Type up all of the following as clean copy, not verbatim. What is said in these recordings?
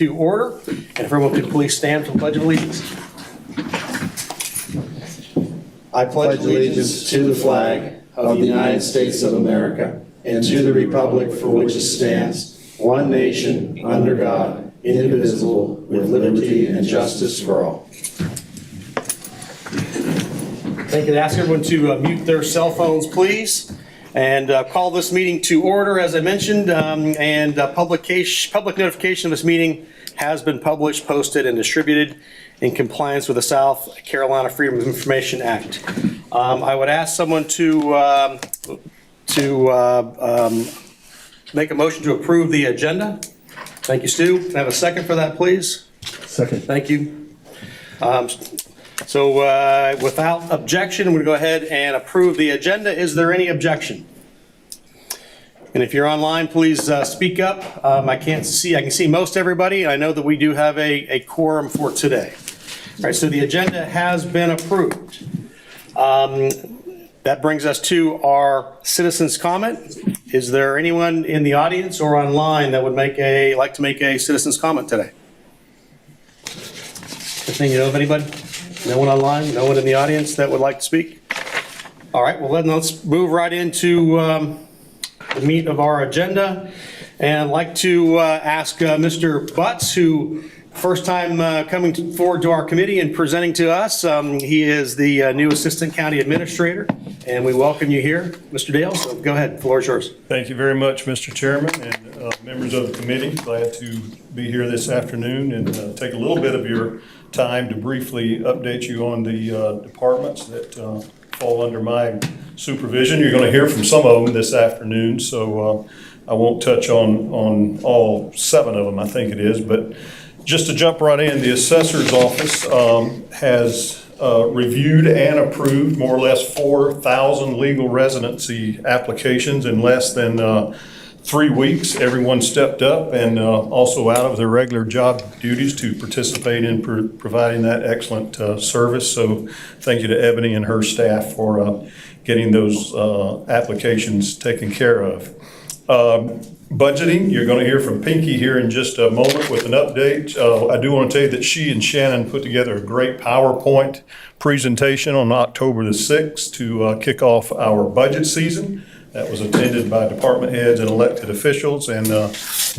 To order, and if everyone could please stand for the Pledge of Allegiance. I pledge allegiance to the flag of the United States of America and to the republic for which it stands, one nation, under God, indivisible, with liberty and justice for all. Thank you. To ask everyone to mute their cell phones, please, and call this meeting to order, as I mentioned, and public notification of this meeting has been published, posted, and distributed in compliance with the South Carolina Freedom of Information Act. I would ask someone to make a motion to approve the agenda. Thank you, Stu. Can I have a second for that, please? Second. Thank you. So without objection, I'm going to go ahead and approve the agenda. Is there any objection? And if you're online, please speak up. I can see most everybody. I know that we do have a quorum for today. All right, so the agenda has been approved. That brings us to our citizens' comment. Is there anyone in the audience or online that would like to make a citizens' comment today? Anything, you know of anybody? No one online? No one in the audience that would like to speak? All right, well then let's move right into the meat of our agenda. And I'd like to ask Mr. Butts, who first time coming forward to our committee and presenting to us. He is the new Assistant County Administrator, and we welcome you here, Mr. Dale. So go ahead, the floor is yours. Thank you very much, Mr. Chairman and members of the committee. Glad to be here this afternoon and take a little bit of your time to briefly update you on the departments that fall under my supervision. You're going to hear from some of them this afternoon, so I won't touch on all 7 of them, I think it is. But just to jump right in, the assessor's office has reviewed and approved more or less 4,000 legal residency applications in less than 3 weeks. Everyone stepped up and also out of their regular job duties to participate in providing that excellent service. So thank you to Ebony and her staff for getting those applications taken care of. Budgeting, you're going to hear from Pinky here in just a moment with an update. I do want to tell you that she and Shannon put together a great PowerPoint presentation on October the 6th to kick off our budget season. That was attended by department heads and elected officials, and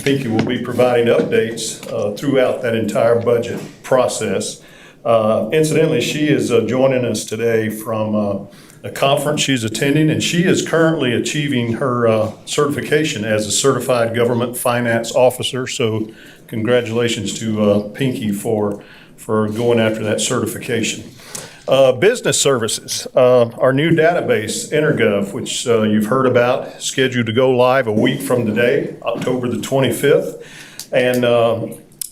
Pinky will be providing updates throughout that entire budget process. Incidentally, she is joining us today from a conference she's attending, and she is currently achieving her certification as a certified government finance officer. So congratulations to Pinky for going after that certification. Business services, our new database, InterGov, which you've heard about, scheduled to go live a week from today, October the 25th. And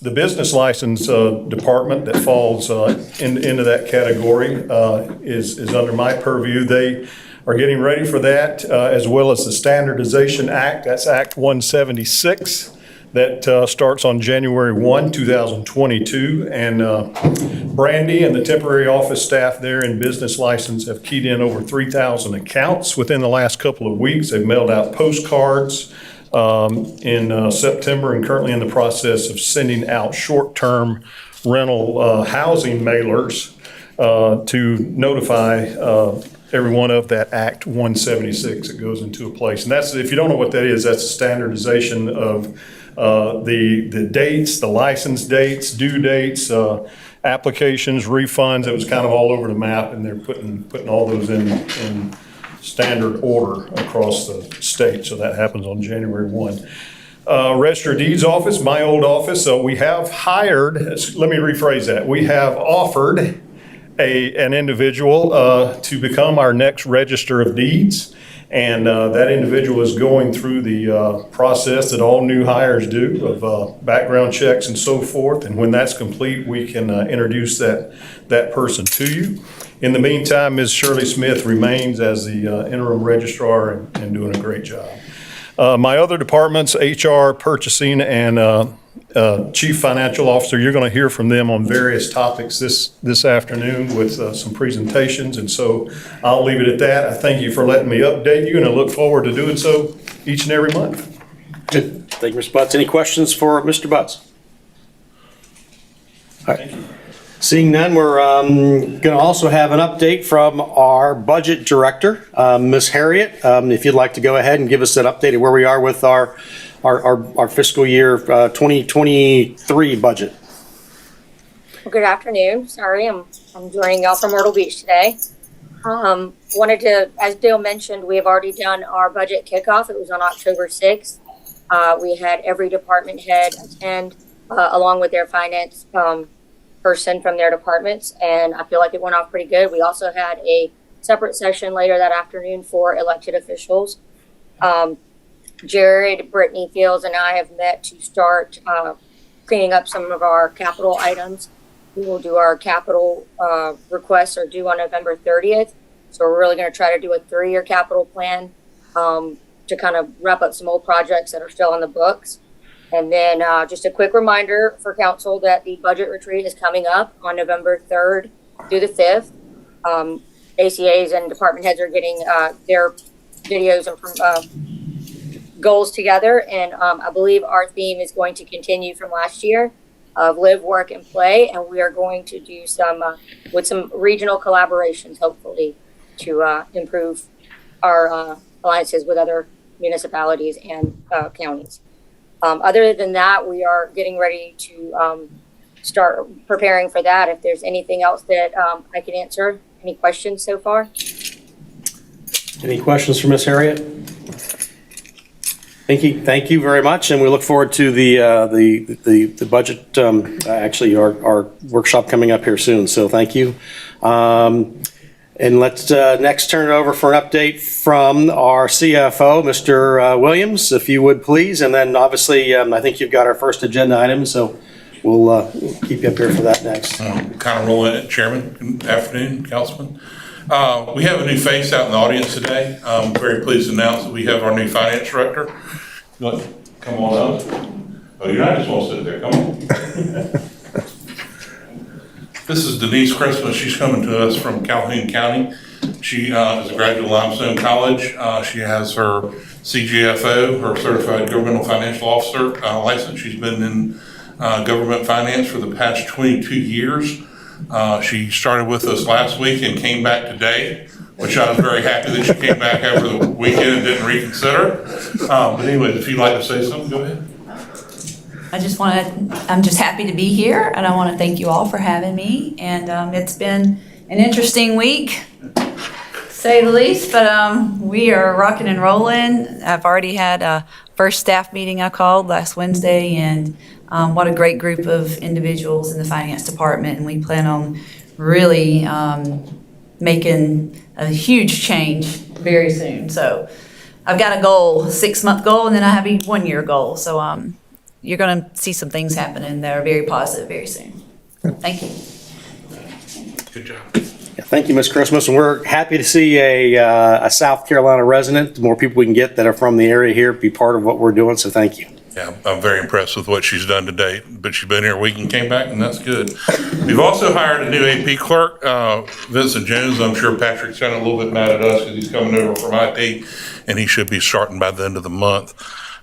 the business license department that falls into that category is under my purview. They are getting ready for that, as well as the Standardization Act. That's Act 176. That starts on January 1, 2022, and Brandy and the temporary office staff there in business license have keyed in over 3,000 accounts within the last couple of weeks. They've mailed out postcards in September and currently in the process of sending out short-term rental housing mailers to notify everyone of that Act 176 that goes into place. And that's, if you don't know what that is, that's a standardization of the dates, the license dates, due dates, applications, refunds. It was kind of all over the map, and they're putting all those in standard order across the state. So that happens on January 1. Register of Deeds office, my old office. So we have hired, let me rephrase that. We have offered an individual to become our next Register of Deeds. And that individual is going through the process that all new hires do of background checks and so forth. And when that's complete, we can introduce that person to you. In the meantime, Ms. Shirley Smith remains as the interim registrar and doing a great job. My other departments, HR, purchasing, and Chief Financial Officer, you're going to hear from them on various topics this afternoon with some presentations, and so I'll leave it at that. I thank you for letting me update you, and I look forward to doing so each and every month. Good. Thank you, Mr. Butts. Any questions for Mr. Butts? Thank you. Seeing none, we're going to also have an update from our budget director, Ms. Harriott. If you'd like to go ahead and give us an update of where we are with our fiscal year 2023 budget. Well, good afternoon. Sorry, I'm joining y'all from Myrtle Beach today. Wanted to, as Dale mentioned, we have already done our budget kickoff. It was on October 6th. We had every department head attend along with their finance person from their departments, and I feel like it went off pretty good. We also had a separate session later that afternoon for elected officials. Jared, Brittany Fields, and I have met to start cleaning up some of our capital items. We will do our capital requests are due on November 30th. So we're really going to try to do a 3-year capital plan to kind of wrap up some old projects that are still on the books. And then just a quick reminder for council that the budget retreat is coming up on November 3rd through the 5th. ACAs and department heads are getting their videos and goals together. And I believe our theme is going to continue from last year of live, work, and play. And we are going to do some with some regional collaborations, hopefully, to improve our alliances with other municipalities and counties. Other than that, we are getting ready to start preparing for that. If there's anything else that I can answer, any questions so far? Any questions for Ms. Harriott? Thank you very much, and we look forward to the budget. Actually, our workshop coming up here soon. So thank you. And let's next turn it over for an update from our CFO, Mr. Williams, if you would please. And then obviously, I think you've got our first agenda item, so we'll keep you up here for that next. Kind of rolling it, Chairman. Good afternoon, Councilman. We have a new face out in the audience today. I'm very pleased to announce that we have our new finance director. You want to come on up? Oh, you're not just want to sit there. Come on. This is Denise Christmas. She's coming to us from Calhoun County. She is a graduate of Limestone College. She has her CGFO, her Certified Governmental Financial Officer license. She's been in government finance for the past 22 years. She started with us last week and came back today, which I was very happy that she came back over the weekend and didn't reconsider. But anyways, if you'd like to say something, go ahead. I'm just happy to be here, and I want to thank you all for having me. And it's been an interesting week, to say the least, but we are rocking and rolling. I've already had a first staff meeting I called last Wednesday, and what a great group of individuals in the finance department, and we plan on really making a huge change very soon. So I've got a goal, 6-month goal, and then I have a 1-year goal. So you're going to see some things happening that are very positive very soon. Thank you. Good job. Yeah, thank you, Ms. Christmas. And we're happy to see a South Carolina resident. The more people we can get that are from the area here be part of what we're doing. So thank you. Yeah, I'm very impressed with what she's done to date, but she's been here a week and came back, and that's good. We've also hired a new AP clerk, Vincent Jones. I'm sure Patrick's kind of a little bit mad at us because he's coming over from IT, and he should be starting by the end of the month.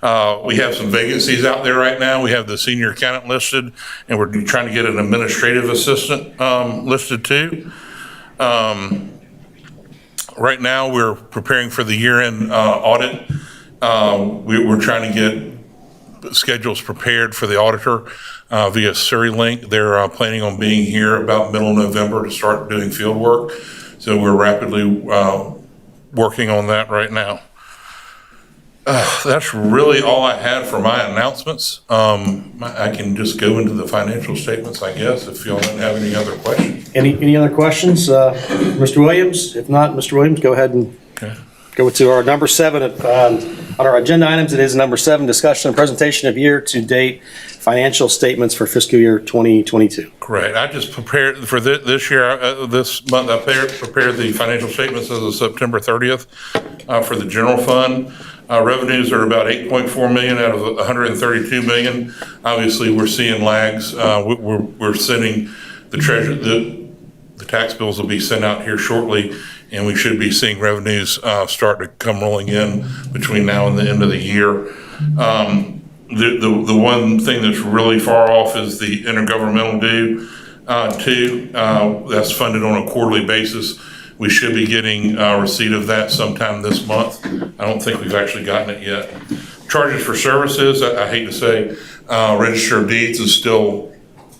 We have some vacancies out there right now. We have the senior accountant listed, and we're trying to get an administrative assistant listed too. Right now, we're preparing for the year-end audit. We're trying to get schedules prepared for the auditor via SuriLink. They're planning on being here about middle of November to start doing field work. So we're rapidly working on that right now. That's really all I had for my announcements. I can just go into the financial statements, I guess, if y'all don't have any other questions. Any other questions? Mr. Williams? If not, Mr. Williams, go ahead and go to our number 7 on our agenda items. It is number 7, discussion and presentation of year-to-date financial statements for fiscal year 2022. Correct. I just prepared for this year, this month, I prepared the financial statements as of September 30th for the general fund. Revenues are about 8.4 million out of 132 million. Obviously, we're seeing lags. We're sending the treasury, the tax bills will be sent out here shortly, and we should be seeing revenues start to come rolling in between now and the end of the year. The one thing that's really far off is the intergovernmental due, that's funded on a quarterly basis. We should be getting receipt of that sometime this month. I don't think we've actually gotten it yet. Charges for services, I hate to say, Register of Deeds is still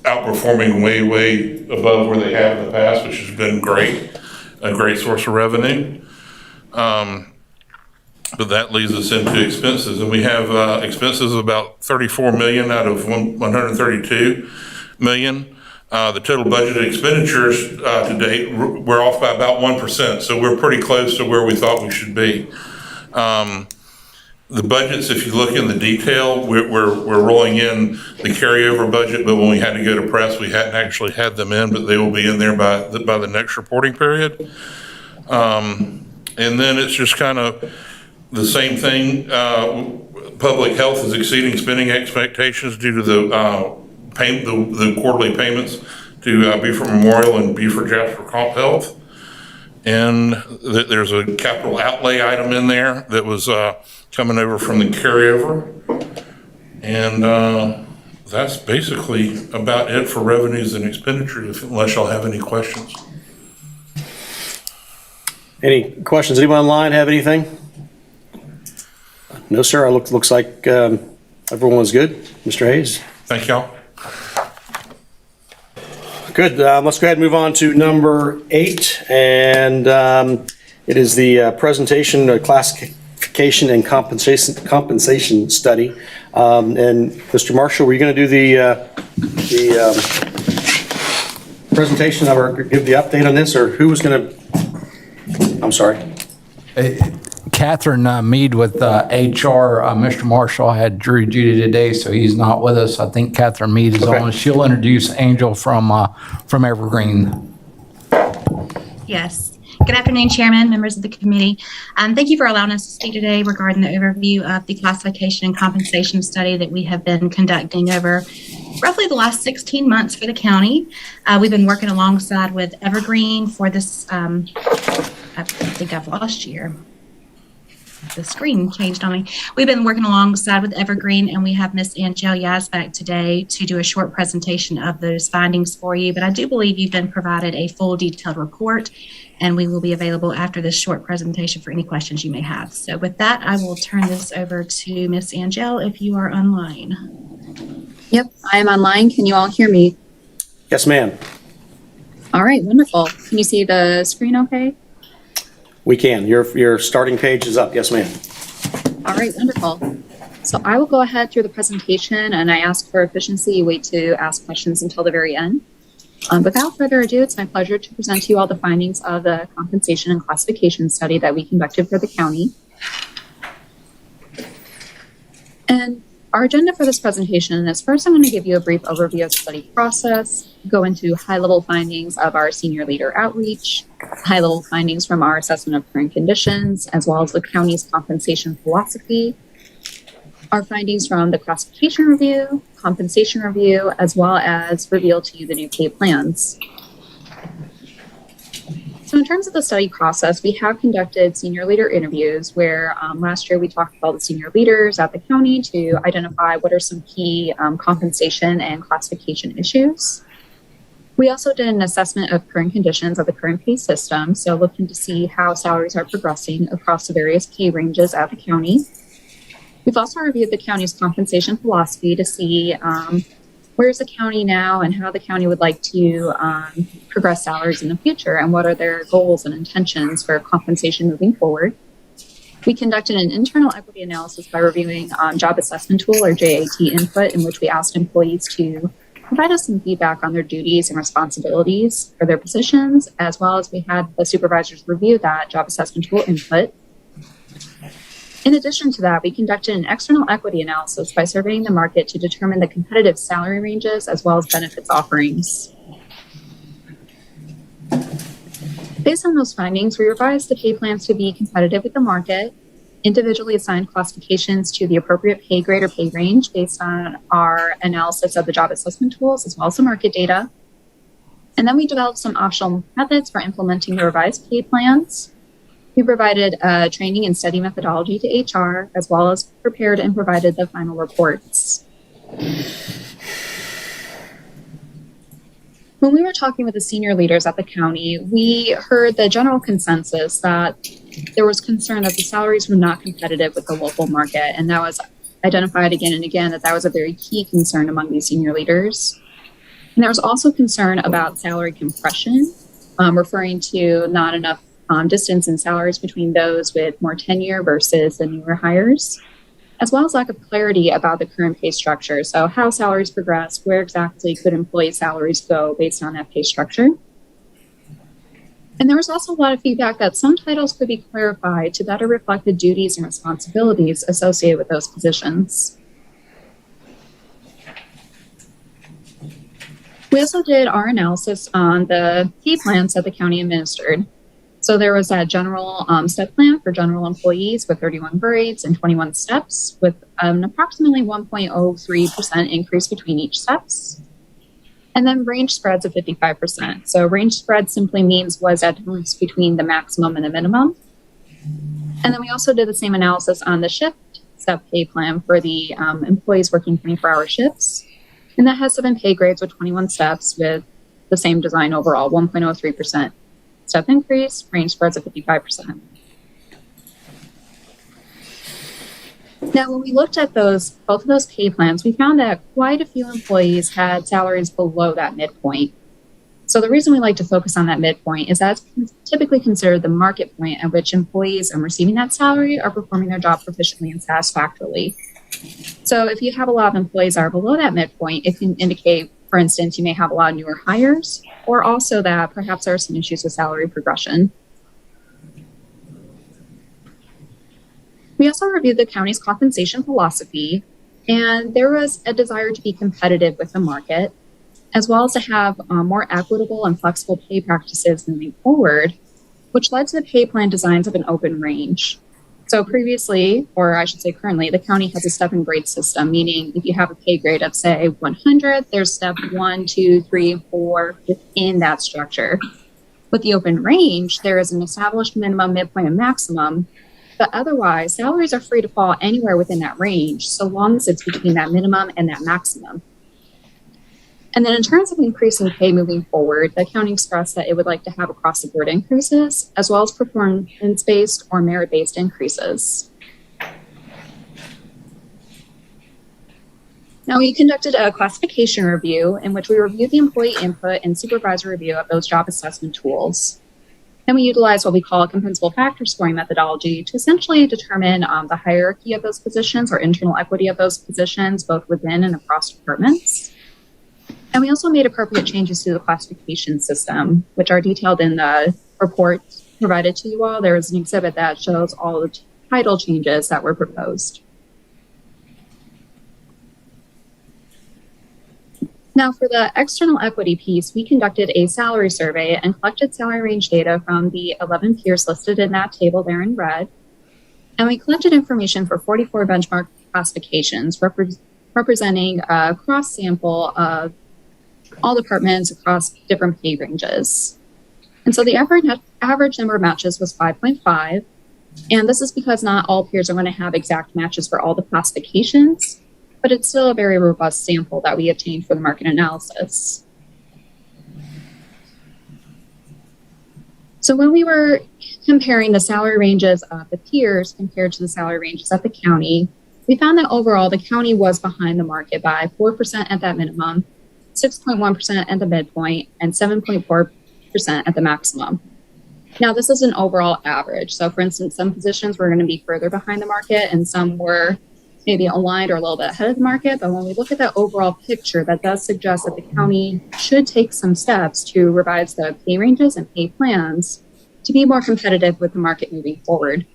outperforming way above where they have in the past, which has been great, a great source of revenue. But that leads us into expenses, and we have expenses of about 34 million out of 132 million. The total budgeted expenditures to date, we're off by about 1%, so we're pretty close to where we thought we should be. The budgets, if you look in the detail, we're rolling in the carryover budget, but when we had to go to press, we hadn't actually had them in, but they will be in there by the next reporting period. And then it's just kind of the same thing. Public health is exceeding spending expectations due to the quarterly payments to Beaufort Memorial and Beaufort Jasper Comp Health. And there's a capital outlay item in there that was coming over from the carryover. And that's basically about it for revenues and expenditures, unless y'all have any questions. Any questions? Anyone online have anything? No, sir. Looks like everyone's good. Mr. Hayes? Thank y'all. Good. Let's go ahead and move on to number 8. And it is the presentation, classification, and compensation study. And Mr. Marshall, were you going to do the presentation or give the update on this, or who was going to? I'm sorry. Catherine Mead with HR. Mr. Marshall had jury duty today, so he's not with us. I think Catherine Mead is on. She'll introduce Angel from Evergreen. Yes. Good afternoon, Chairman, members of the committee. Thank you for allowing us to speak today regarding the overview of the classification and compensation study that we have been conducting over roughly the last 16 months for the county. We've been working alongside with Evergreen for this, I think I've lost you here. The screen changed on me. We've been working alongside with Evergreen, and we have Miss Angel Yazbek today to do a short presentation of those findings for you. But I do believe you've been provided a full detailed report, and we will be available after this short presentation for any questions you may have. So with that, I will turn this over to Miss Angel if you are online. Yep, I am online. Can you all hear me? Yes, ma'am. All right, wonderful. Can you see the screen okay? We can. Your starting page is up. Yes, ma'am. All right, wonderful. So I will go ahead through the presentation, and I ask for efficiency. You wait to ask questions until the very end. Without further ado, it's my pleasure to present to you all the findings of the compensation and classification study that we conducted for the county. And our agenda for this presentation is first I'm going to give you a brief overview of the study process, go into high-level findings of our senior leader outreach, high-level findings from our assessment of current conditions, as well as the county's compensation philosophy, our findings from the classification review, compensation review, as well as reveal to you the new pay plans. So in terms of the study process, we have conducted senior leader interviews where last year we talked with all the senior leaders at the county to identify what are some key compensation and classification issues. We also did an assessment of current conditions of the current pay system, so looking to see how salaries are progressing across the various pay ranges at the county. We've also reviewed the county's compensation philosophy to see where's the county now and how the county would like to progress salaries in the future and what are their goals and intentions for compensation moving forward. We conducted an internal equity analysis by reviewing job assessment tool or JAT input, in which we asked employees to provide us some feedback on their duties and responsibilities for their positions, as well as we had the supervisors review that job assessment tool input. In addition to that, we conducted an external equity analysis by surveying the market to determine the competitive salary ranges as well as benefits offerings. Based on those findings, we revised the pay plans to be competitive with the market, individually assigned classifications to the appropriate pay grade or pay range based on our analysis of the job assessment tools as well as the market data. And then we developed some optional methods for implementing the revised pay plans. We provided training and study methodology to HR, as well as prepared and provided the final reports. When we were talking with the senior leaders at the county, we heard the general consensus that there was concern that the salaries were not competitive with the local market, and that was identified again and again that was a very key concern among these senior leaders. And there was also concern about salary compression, referring to not enough distance in salaries between those with more tenure versus the newer hires, as well as lack of clarity about the current pay structure. So how salaries progress, where exactly could employee salaries go based on that pay structure. And there was also a lot of feedback that some titles could be clarified to better reflect the duties and responsibilities associated with those positions. We also did our analysis on the pay plans that the county administered. So there was a general step plan for general employees with 31 grades and 21 steps with an approximately 1.03% increase between each steps. And then range spreads of 55%. So range spread simply means was that difference between the maximum and the minimum. And then we also did the same analysis on the shift step pay plan for the employees working 24-hour shifts. And that has 7 pay grades with 21 steps with the same design overall, 1.03%. Step increase, range spreads of 55%. Now, when we looked at both of those pay plans, we found that quite a few employees had salaries below that midpoint. So the reason we like to focus on that midpoint is that's typically considered the market point at which employees are receiving that salary are performing their job proficiently and satisfactorily. So if you have a lot of employees that are below that midpoint, it can indicate, for instance, you may have a lot of newer hires, or also that perhaps there are some issues with salary progression. We also reviewed the county's compensation philosophy, and there was a desire to be competitive with the market, as well as to have more equitable and flexible pay practices moving forward, which led to the pay plan designs of an open range. So previously, or I should say currently, the county has a step and grade system, meaning if you have a pay grade of, say, 100, there's step 1, 2, 3, 4 within that structure. With the open range, there is an established minimum, midpoint, and maximum, but otherwise, salaries are free to fall anywhere within that range, so long as it's between that minimum and that maximum. And then in terms of increasing pay moving forward, the county expressed that it would like to have across-the-board increases, as well as performance-based or merit-based increases. Now, we conducted a classification review in which we reviewed the employee input and supervisor review of those job assessment tools. And we utilized what we call a compensable factor scoring methodology to essentially determine the hierarchy of those positions or internal equity of those positions, both within and across departments. And we also made appropriate changes to the classification system, which are detailed in the report provided to you all. There is an exhibit that shows all the title changes that were proposed. Now, for the external equity piece, we conducted a salary survey and collected salary range data from the 11 peers listed in that table there in red. And we collected information for 44 benchmark classifications, representing a cross sample of all departments across different pay ranges. And so the average number of matches was 5.5. And this is because not all peers are going to have exact matches for all the classifications, but it's still a very robust sample that we obtained for the market analysis. So when we were comparing the salary ranges of the peers compared to the salary ranges at the county, we found that overall the county was behind the market by 4% at that minimum, 6.1% at the midpoint, and 7.4% at the maximum. Now, this is an overall average. So, for instance, some positions were going to be further behind the market, and some were maybe aligned or a little bit ahead of the market. But when we look at that overall picture, that does suggest that the county should take some steps to revise the pay ranges and pay plans to be more competitive with the market moving forward.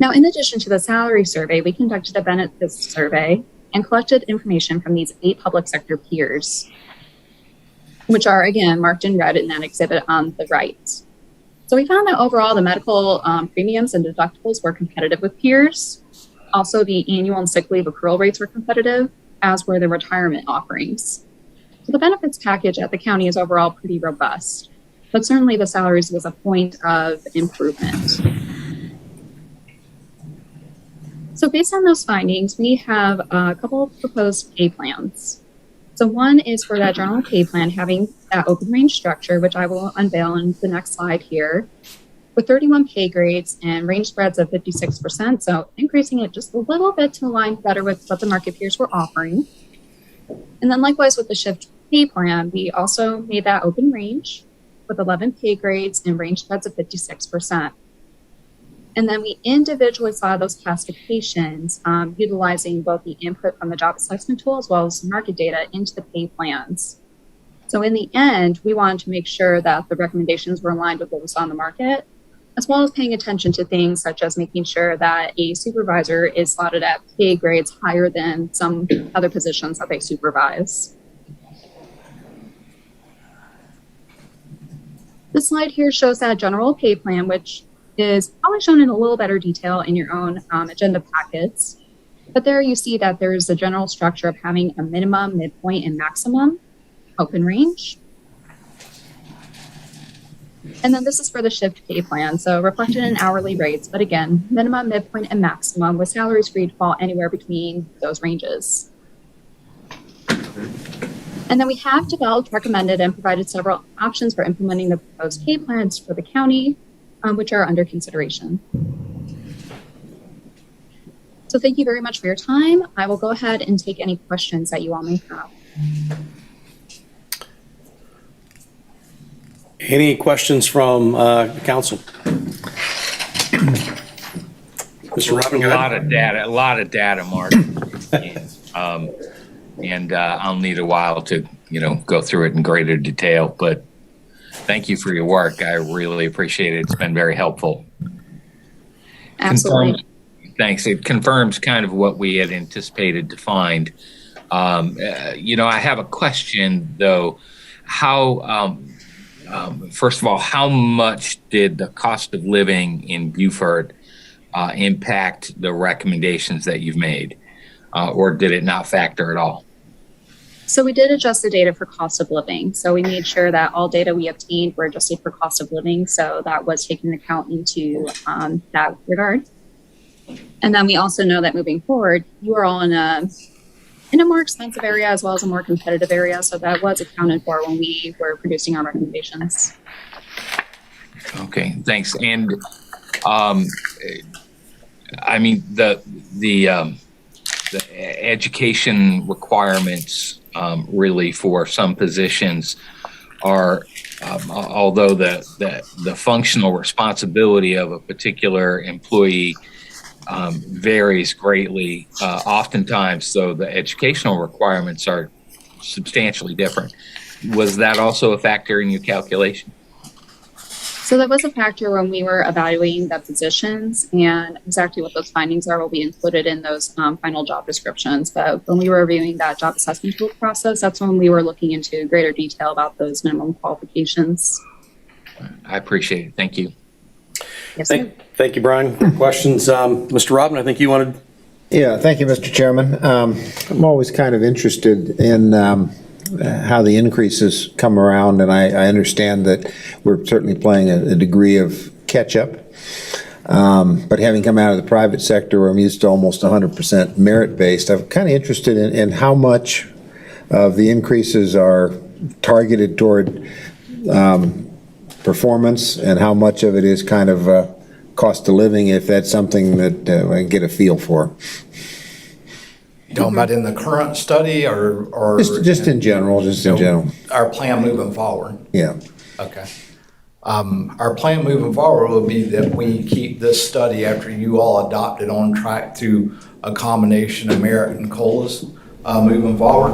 Now, in addition to the salary survey, we conducted a benefits survey and collected information from these 8 public sector peers, which are, again, marked in red in that exhibit on the right. So we found that overall the medical premiums and deductibles were competitive with peers. Also, the annual and sick leave accrual rates were competitive, as were the retirement offerings. So the benefits package at the county is overall pretty robust. but certainly the salaries was a point of improvement. So based on those findings, we have a couple of proposed pay plans. So one is for that general pay plan having that open range structure, which I will unveil in the next slide here, with 31 pay grades and range spreads of 56%. So increasing it just a little bit to align better with what the market peers were offering. And then likewise with the shift pay plan, we also made that open range with 11 pay grades and range spreads of 56%. And then we individually saw those classifications utilizing both the input from the job assessment tool as well as market data into the pay plans. So in the end, we wanted to make sure that the recommendations were aligned with what we saw in the market, as well as paying attention to things such as making sure that a supervisor is slotted at pay grades higher than some other positions that they supervise. This slide here shows that general pay plan, which is probably shown in a little better detail in your own agenda packets. But there you see that there's a general structure of having a minimum, midpoint, and maximum open range. And then this is for the shift pay plan, so reflected in hourly rates, but again, minimum, midpoint, and maximum, with salaries free to fall anywhere between those ranges. And then we have developed, recommended, and provided several options for implementing the proposed pay plans for the county, which are under consideration. So thank you very much for your time. I will go ahead and take any questions that you all may have. Any questions from council? Mr. Robin, go ahead. A lot of data, Mark. And I'll need a while to, go through it in greater detail, but thank you for your work. I really appreciate it. It's been very helpful. Absolutely. Thanks. It confirms kind of what we had anticipated to find. I have a question though. First of all, how much did the cost of living in Beaufort impact the recommendations that you've made, or did it not factor at all? So we did adjust the data for cost of living. So we made sure that all data we obtained were adjusted for cost of living. So that was taken into account into that regard. And then we also know that moving forward, you are all in a more expensive area as well as a more competitive area. So that was accounted for when we were producing our recommendations. Okay, thanks. And the education requirements really for some positions are, although the functional responsibility of a particular employee varies greatly, oftentimes, so the educational requirements are substantially different. Was that also a factor in your calculation? So that was a factor when we were evaluating the positions, and exactly what those findings are will be included in those final job descriptions. But when we were reviewing that job assessment tool process, that's when we were looking into greater detail about those minimum qualifications. I appreciate it. Thank you. Yes, sir. Thank you, Brian. Questions? Mr. Robin, I think you wanted. Yeah, thank you, Mr. Chairman. I'm always kind of interested in how the increases come around, and I understand that we're certainly playing a degree of catch-up. But having come out of the private sector where I'm used to almost 100% merit-based, I'm kind of interested in how much of the increases are targeted toward performance and how much of it is kind of cost of living, if that's something that I can get a feel for. You talking about in the current study or Just in general, our plan moving forward? Yeah. Okay. Our plan moving forward will be that we keep this study after you all adopt it on track through a combination of merit and COLAs moving forward,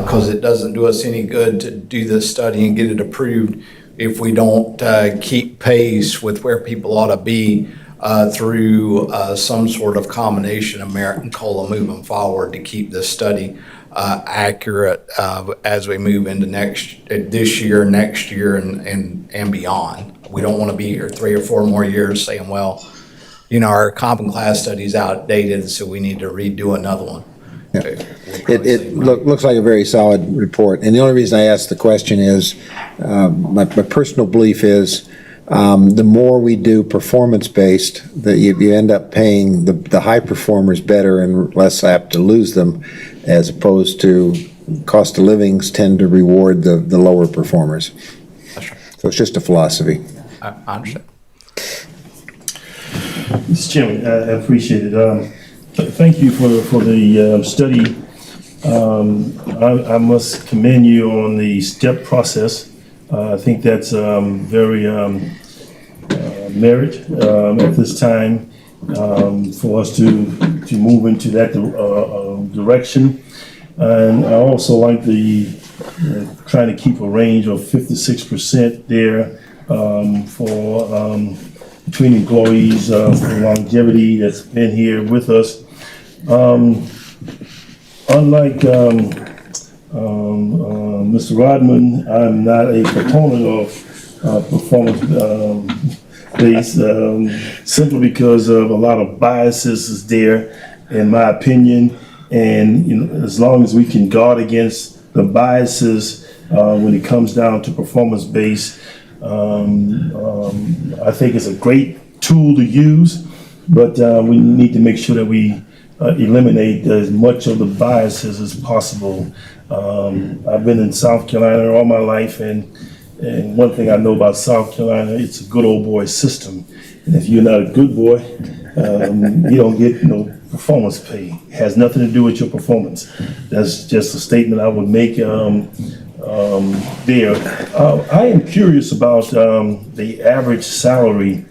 because it doesn't do us any good to do this study and get it approved if we don't keep pace with where people ought to be through some sort of combination of merit and COLA moving forward to keep this study accurate as we move into this year, next year, and beyond. We don't want to be here 3 or 4 more years saying, well, our comp and class study is outdated, so we need to redo another one. Yeah. Looks like a very solid report. And the only reason I asked the question is, my personal belief is, the more we do performance-based, that you end up paying the high performers better and less apt to lose them, as opposed to cost of livings tend to reward the lower performers. That's right. So it's just a philosophy. I understand. Mr. Chairman, I appreciate it. Thank you for the study. I must commend you on the STEP process. I think that's very merit at this time for us to move into that direction. And I also like the trying to keep a range of 56% there for between employees for longevity that's been here with us. Unlike Mr. Rodman, I'm not a proponent of performance based simply because of a lot of biases is there, in my opinion. And as long as we can guard against the biases when it comes down to performance based, I think it's a great tool to use, but we need to make sure that we eliminate as much of the biases as possible. I've been in South Carolina all my life, and one thing I know about South Carolina, it's a good old boy system. And if you're not a good boy, you don't get no performance pay. It has nothing to do with your performance. That's just a statement I would make there. I am curious about the average salary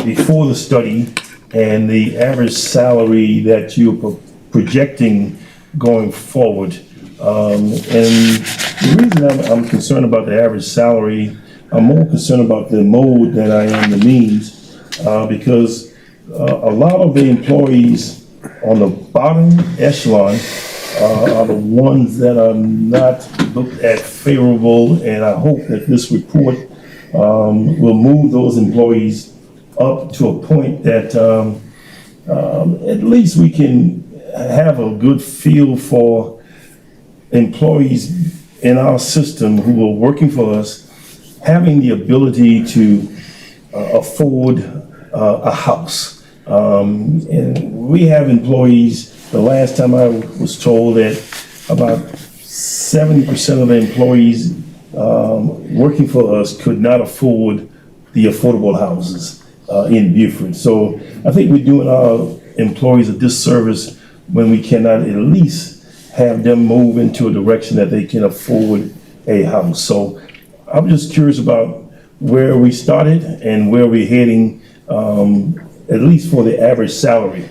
before the study and the average salary that you're projecting going forward. And the reason I'm concerned about the average salary, I'm more concerned about the mode than I am the means, because a lot of the employees on the bottom echelon are the ones that are not looked at favorable, and I hope that this report will move those employees up to a point that at least we can have a good feel for employees in our system who are working for us, having the ability to afford a house. And we have employees, the last time I was told that about 70% of the employees working for us could not afford the affordable houses in Beaufort. So I think we're doing our employees a disservice when we cannot at least have them move into a direction that they can afford a house. So I'm just curious about where we started and where we're heading, at least for the average salary.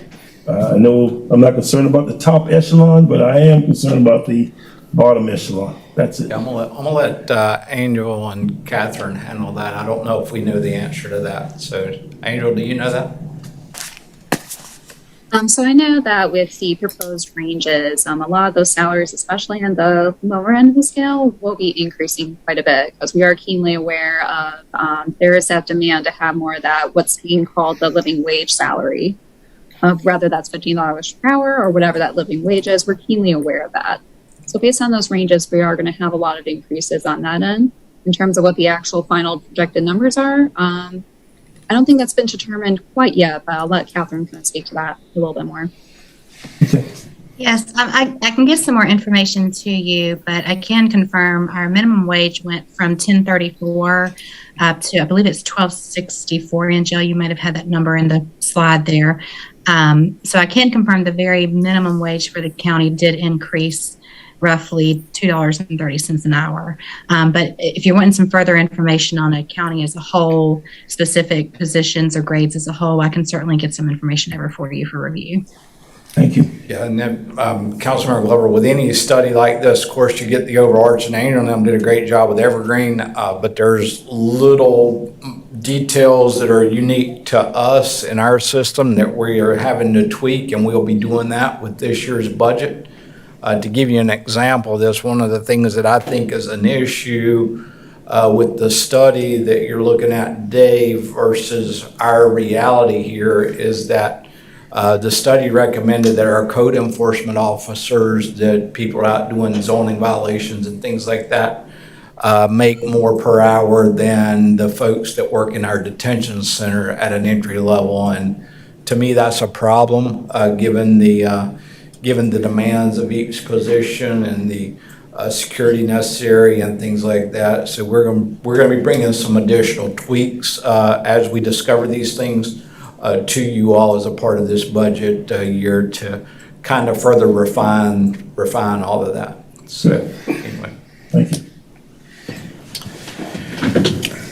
I know I'm not concerned about the top echelon, but I am concerned about the bottom echelon. That's it. I'm gonna let Angel and Catherine handle that. I don't know if we know the answer to that. So, Angel, do you know that? So I know that with the proposed ranges, a lot of those salaries, especially in the lower end of the scale, will be increasing quite a bit because we are keenly aware of there is that demand to have more of that, what's being called the living wage salary, whether that's $15 per hour or whatever that living wage is. We're keenly aware of that. So based on those ranges, we are going to have a lot of increases on that end. In terms of what the actual final projected numbers are, I don't think that's been determined quite yet, but I'll let Catherine kind of speak to that a little bit more. Yes, I can give some more information to you, but I can confirm our minimum wage went from $10.34 up to, I believe it's $12.64. Angel, you might have had that number in the slide there. So I can confirm the very minimum wage for the county did increase roughly $2.30 an hour. But if you're wanting some further information on a county as a whole, specific positions or grades as a whole, I can certainly get some information over for you for review. Thank you. Yeah, and then Councilmember Glover, with any study like this, of course, you get the overarching. Angel and them did a great job with Evergreen, but there's little details that are unique to us in our system that we are having to tweak, and we'll be doing that with this year's budget. To give you an example of this, one of the things that I think is an issue with the study that you're looking at, Dave, versus our reality here is that The study recommended that our code enforcement officers, that people are out doing zoning violations and things like that, make more per hour than the folks that work in our detention center at an entry level. And to me, that's a problem, given the demands of each position and the security necessary and things like that. So we're going to be bringing some additional tweaks as we discover these things to you all as a part of this budget year to kind of further refine all of that. So anyway. Thank you.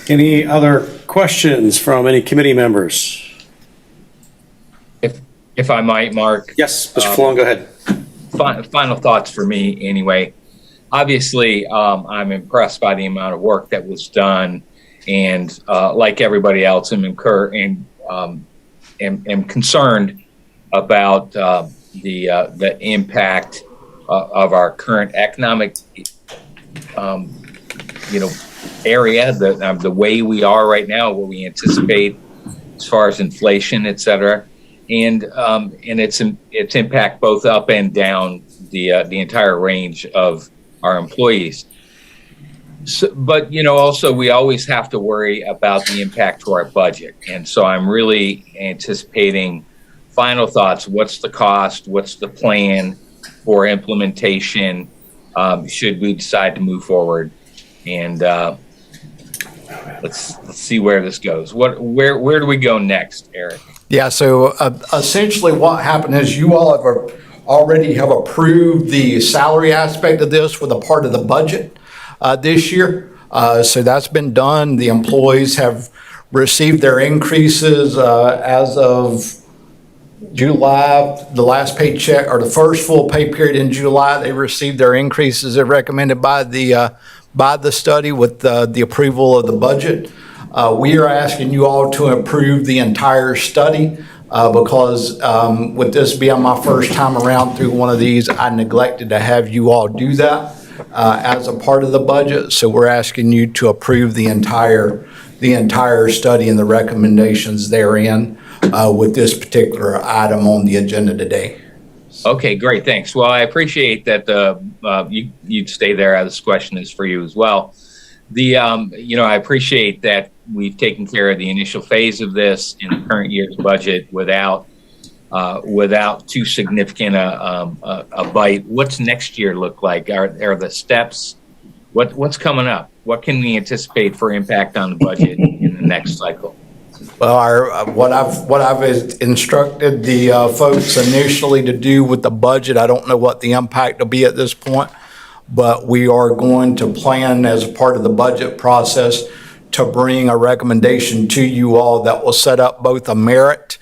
Any other questions from any committee members? If I might, Mark. Yes, Mr. Fallon, go ahead. Final thoughts for me anyway. Obviously, I'm impressed by the amount of work that was done, and like everybody else, am concerned about the impact of our current economic, area, the way we are right now, what we anticipate as far as inflation, et cetera, and its impact both up and down the entire range of our employees. So, but also we always have to worry about the impact to our budget, and so I'm really anticipating final thoughts. What's the cost? What's the plan for implementation? Should we decide to move forward? And let's see where this goes. Where do we go next, Eric? Yeah, so essentially what happened is you all already have approved the salary aspect of this with a part of the budget this year. So that's been done. The employees have received their increases as of July, the last paycheck, or the first full pay period in July. They received their increases as recommended by the study with the approval of the budget. We are asking you all to approve the entire study because with this being my first time around through one of these, I neglected to have you all do that as a part of the budget. So we're asking you to approve the entire study and the recommendations therein with this particular item on the agenda today. Okay, great, thanks. Well, I appreciate that you'd stay there. This question is for you as well. I appreciate that we've taken care of the initial phase of this in the current year's budget without too significant a bite. What's next year look like? Are the steps? What's coming up? What can we anticipate for impact on the budget in the next cycle? Well, what I've instructed the folks initially to do with the budget, I don't know what the impact will be at this point, but we are going to plan as a part of the budget process to bring a recommendation to you all that will set up both a merit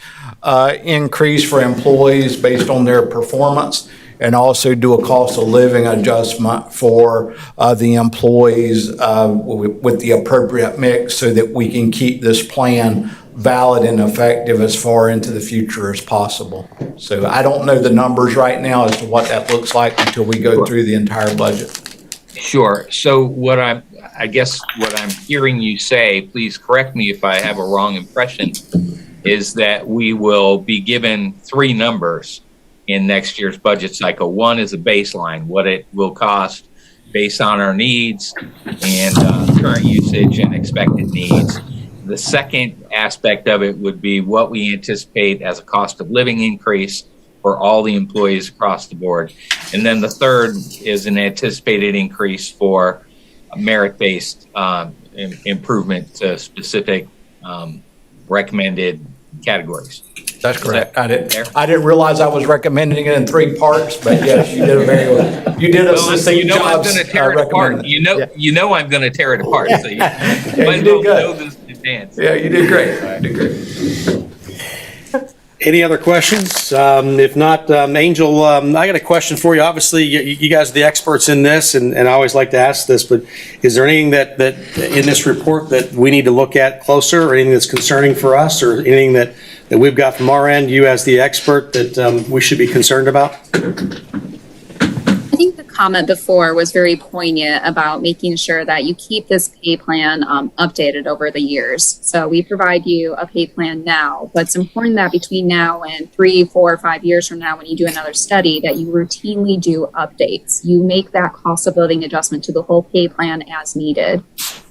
increase for employees based on their performance, and also do a cost of living adjustment for the employees with the appropriate mix so that we can keep this plan valid and effective as far into the future as possible. So I don't know the numbers right now as to what that looks like until we go through the entire budget. Sure. So what I'm hearing you say, please correct me if I have a wrong impression, is that we will be given three numbers in next year's budget cycle. One is a baseline, what it will cost based on our needs and current usage and expected needs. The second aspect of it would be what we anticipate as a cost of living increase for all the employees across the board. And then the third is an anticipated increase for a merit-based improvement to specific recommended categories. That's correct. I didn't realize I was recommending it in three parts, but yes, you did a very well. You did a succinct job. I'm going to tear it apart. You know I'm going to tear it apart. So you did good. Know this in advance. Yeah, you did great. You did great. Any other questions? If not, Angel, I got a question for you. Obviously, you guys are the experts in this, and I always like to ask this, but is there anything that in this report that we need to look at closer, or anything that's concerning for us, or anything that we've got from our end, you as the expert, that we should be concerned about? I think the comment before was very poignant about making sure that you keep this pay plan updated over the years. So we provide you a pay plan now, but it's important that between now and 3, 4, 5 years from now, when you do another study, that you routinely do updates. You make that cost of living adjustment to the whole pay plan as needed.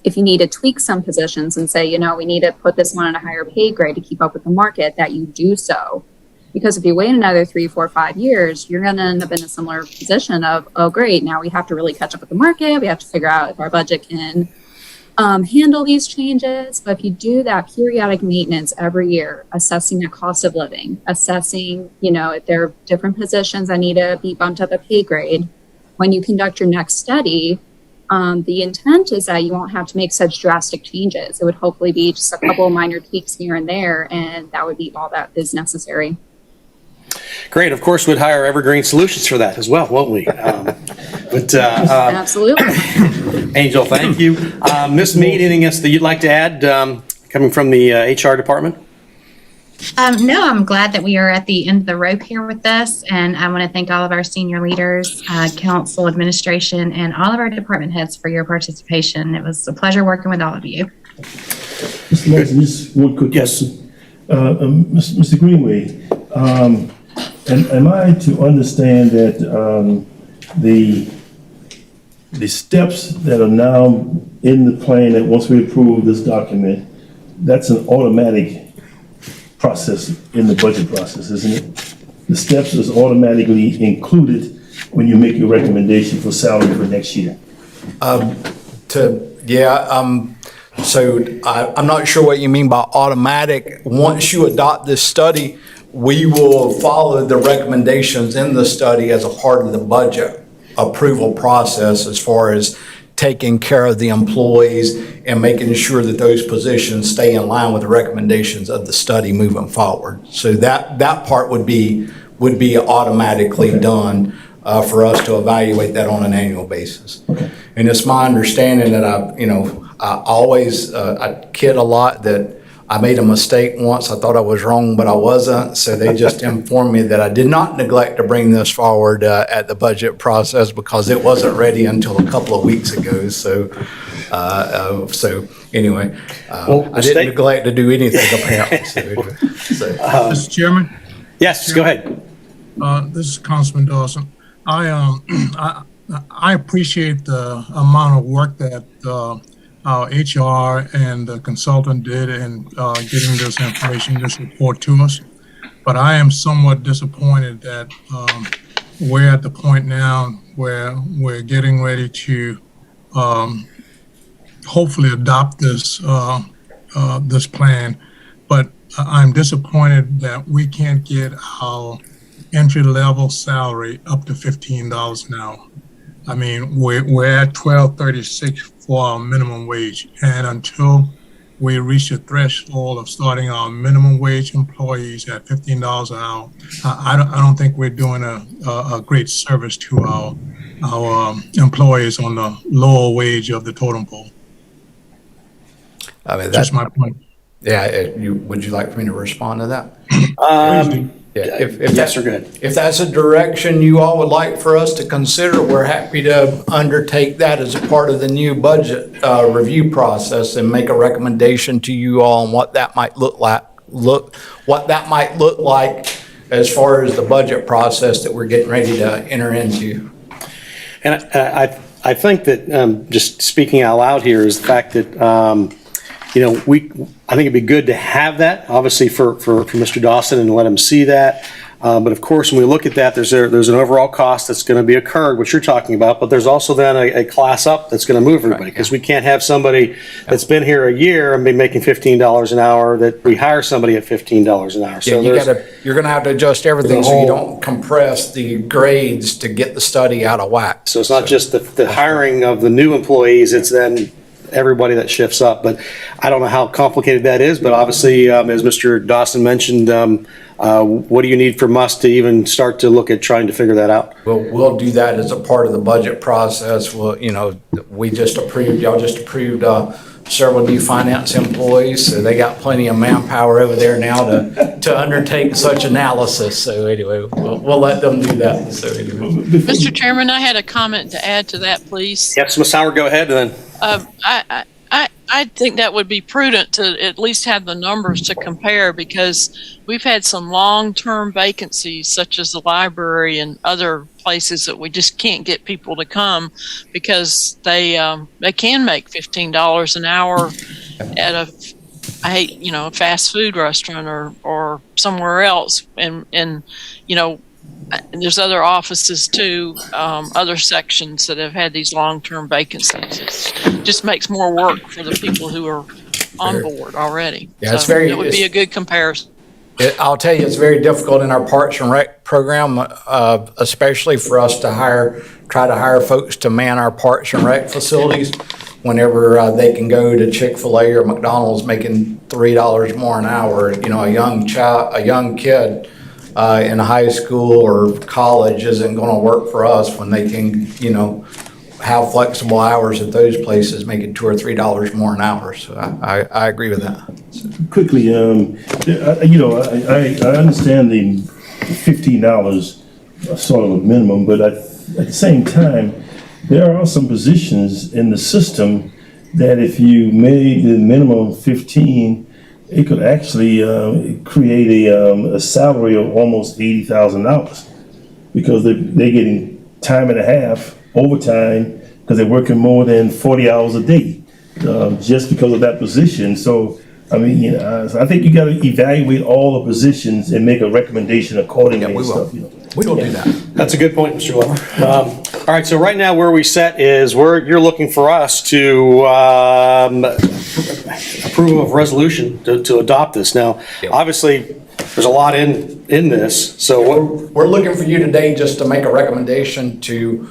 If you need to tweak some positions and say, we need to put this one on a higher pay grade to keep up with the market, that you do so. Because if you wait another 3, 4, 5 years, you're going to end up in a similar position of, oh, great, now we have to really catch up with the market. We have to figure out if our budget can handle these changes. But if you do that periodic maintenance every year, assessing the cost of living, assessing, if there are different positions that need to be bumped up a pay grade, when you conduct your next study, the intent is that you won't have to make such drastic changes. It would hopefully be just a couple of minor tweaks here and there, and that would be all that is necessary. Great. Of course, we'd hire Evergreen Solutions for that as well, won't we? Absolutely. Angel, thank you. Ms. Mead, anything else that you'd like to add coming from the HR department? No, I'm glad that we are at the end of the rope here with this. And I want to thank all of our senior leaders, council, administration, and all of our department heads for your participation. It was a pleasure working with all of you. Mr. Lawson, just one quick question. Mr. Greenway, am I to understand that the steps that are now in the plan, that once we approve this document, that's an automatic process in the budget process, isn't it? The steps is automatically included when you make your recommendation for salary for next year. So I'm not sure what you mean by automatic. Once you adopt this study, we will follow the recommendations in the study as a part of the budget approval process, as far as taking care of the employees and making sure that those positions stay in line with the recommendations of the study moving forward. So that part would be automatically done for us to evaluate that on an annual basis. Okay. And it's my understanding that I kid a lot that I made a mistake once. I thought I was wrong, but I wasn't. So they just informed me that I did not neglect to bring this forward at the budget process, because it wasn't ready until a couple of weeks ago. So anyway, I didn't neglect to do anything apparently. Mr. Chairman? Yes, go ahead. This is Councilman Dawson. I appreciate the amount of work that our HR and the consultant did in getting this information, this report to us. But I am somewhat disappointed that we're at the point now where we're getting ready to hopefully adopt this this plan. But I'm disappointed that we can't get our entry-level salary up to $15 an hour. I mean, we're at $12.36 for our minimum wage, and until we reach the threshold of starting our minimum wage employees at $15 an hour, I don't think we're doing a great service to our employees on the lower wage of the totem pole. I mean, That's my point. Yeah, would you like for me to respond to that? Yeah, yes, sir, good. If that's a direction you all would like for us to consider, we're happy to undertake that as a part of the new budget review process and make a recommendation to you all on what that might look like. As far as the budget process that we're getting ready to enter into. And I think that just speaking out loud here is the fact that I think it'd be good to have that, obviously, for Mr. Dawson, and let him see that. But of course, when we look at that, there's an overall cost that's going to be incurred, which you're talking about, but there's also then a class up that's going to move everybody, because we can't have somebody that's been here a year and be making $15 an hour, that we hire somebody at $15 an hour. So you're going to have to adjust everything so you don't compress the grades to get the study out of whack. So it's not just the hiring of the new employees, it's then everybody that shifts up. But I don't know how complicated that is, but obviously, as Mr. Dawson mentioned, what do you need from us to even start to look at trying to figure that out? We'll do that as a part of the budget process. We just approved, y'all just approved several new finance employees, so they got plenty of manpower over there now to undertake such analysis. So anyway, we'll let them do that. So anyway. Mr. Chairman, I had a comment to add to that, please. Yes, Ms. Howard, go ahead, and then. I think that would be prudent to at least have the numbers to compare, because we've had some long-term vacancies such as the library and other places that we just can't get people to come because they can make $15 an hour at a fast food restaurant or somewhere else, and there's other offices too, other sections that have had these long-term vacancies. It just makes more work for the people who are on board already. Yeah, so it would be a good comparison. I'll tell you, it's very difficult in our Parks and Rec program, especially for us to try to hire folks to man our Parks and Rec facilities whenever they can go to Chick-fil-A or McDonald's making $3 more an hour. A young kid in high school or college isn't going to work for us when they can, have flexible hours at those places, making $2 or $3 more an hour. So I agree with that. Quickly, I understand the $15 sort of a minimum, but at the same time, there are some positions in the system that if you made the minimum 15, it could actually create a salary of almost $80,000 because they're getting time and a half overtime because they're working more than 40 hours a day just because of that position. So, I think you got to evaluate all the positions and make a recommendation accordingly. Yeah, we will. We will do that. That's a good point, Mr. Glover. All right, so right now where we set is you're looking for us to approve of resolution to adopt this. Now, obviously, there's a lot in this, so we're looking for you today just to make a recommendation to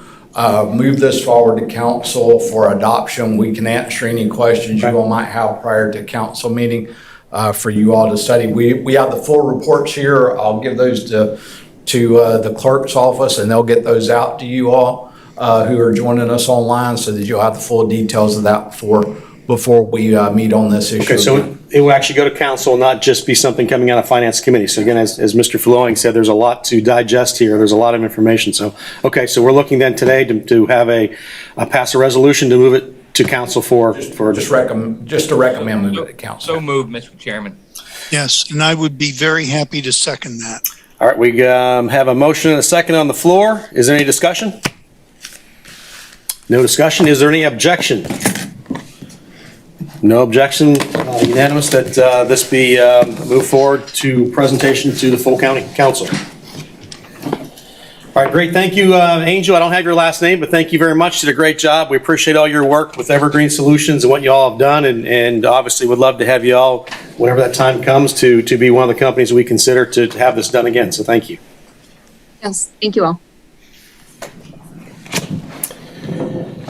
move this forward to council for adoption. We can answer any questions you all might have prior to council meeting for you all to study. We have the full reports here. I'll give those to the clerk's office, and they'll get those out to you all who are joining us online, so that you'll have the full details of that before we meet on this issue. Okay, so it will actually go to council, not just be something coming out of finance committee. So again, as Mr. Flowing said, there's a lot to digest here. There's a lot of information. So, okay, so we're looking then today to have pass a resolution to move it to council for just to recommend move it to council. So moved, Mr. Chairman. Yes, and I would be very happy to second that. All right, we have a motion and a second on the floor. Is there any discussion? No discussion. Is there any objection? No objection. Unanimous that this be moved forward to presentation to the full county council. All right, great. Thank you, Angel. I don't have your last name, but thank you very much. You did a great job. We appreciate all your work with Evergreen Solutions and what you all have done, and obviously would love to have you all, whenever that time comes, to be one of the companies we consider to have this done again. So thank you. Yes, thank you all.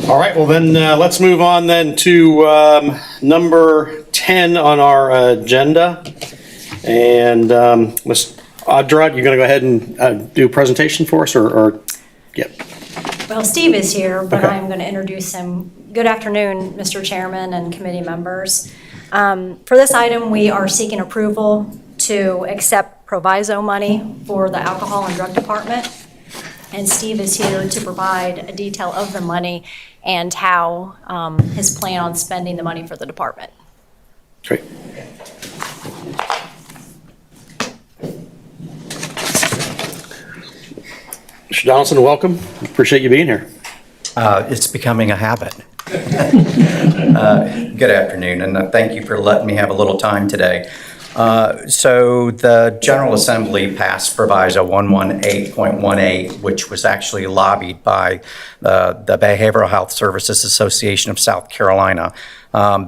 All right, well then let's move on then to number 10 on our agenda. And Ms. Adjourned, you're going to go ahead and do a presentation for us, or yep. Well, Steve is here, but Okay. I'm going to introduce him. Good afternoon, Mr. Chairman and committee members. For this item, we are seeking approval to accept Proviso money for the Alcohol and Drug Department. And Steve is here to provide a detail of the money and how his plan on spending the money for the department. Great. Mr. Donaldson, welcome. Appreciate you being here. It's becoming a habit. Good afternoon, and thank you for letting me have a little time today. So the General Assembly passed Proviso 118.18, which was actually lobbied by the Behavioral Health Services Association of South Carolina,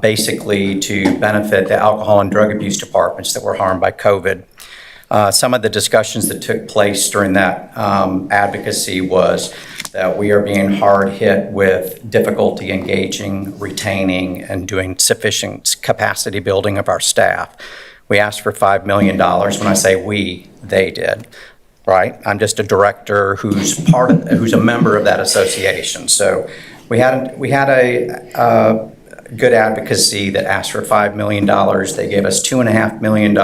basically to benefit the alcohol and drug abuse departments that were harmed by COVID. Some of the discussions that took place during that advocacy was that we are being hard hit with difficulty engaging, retaining, and doing sufficient capacity building of our staff. We asked for $5 million. When I say we, they did, right? I'm just a director who's who's a member of that association. So we had a good advocacy that asked for $5 million. They gave us $2.5 million.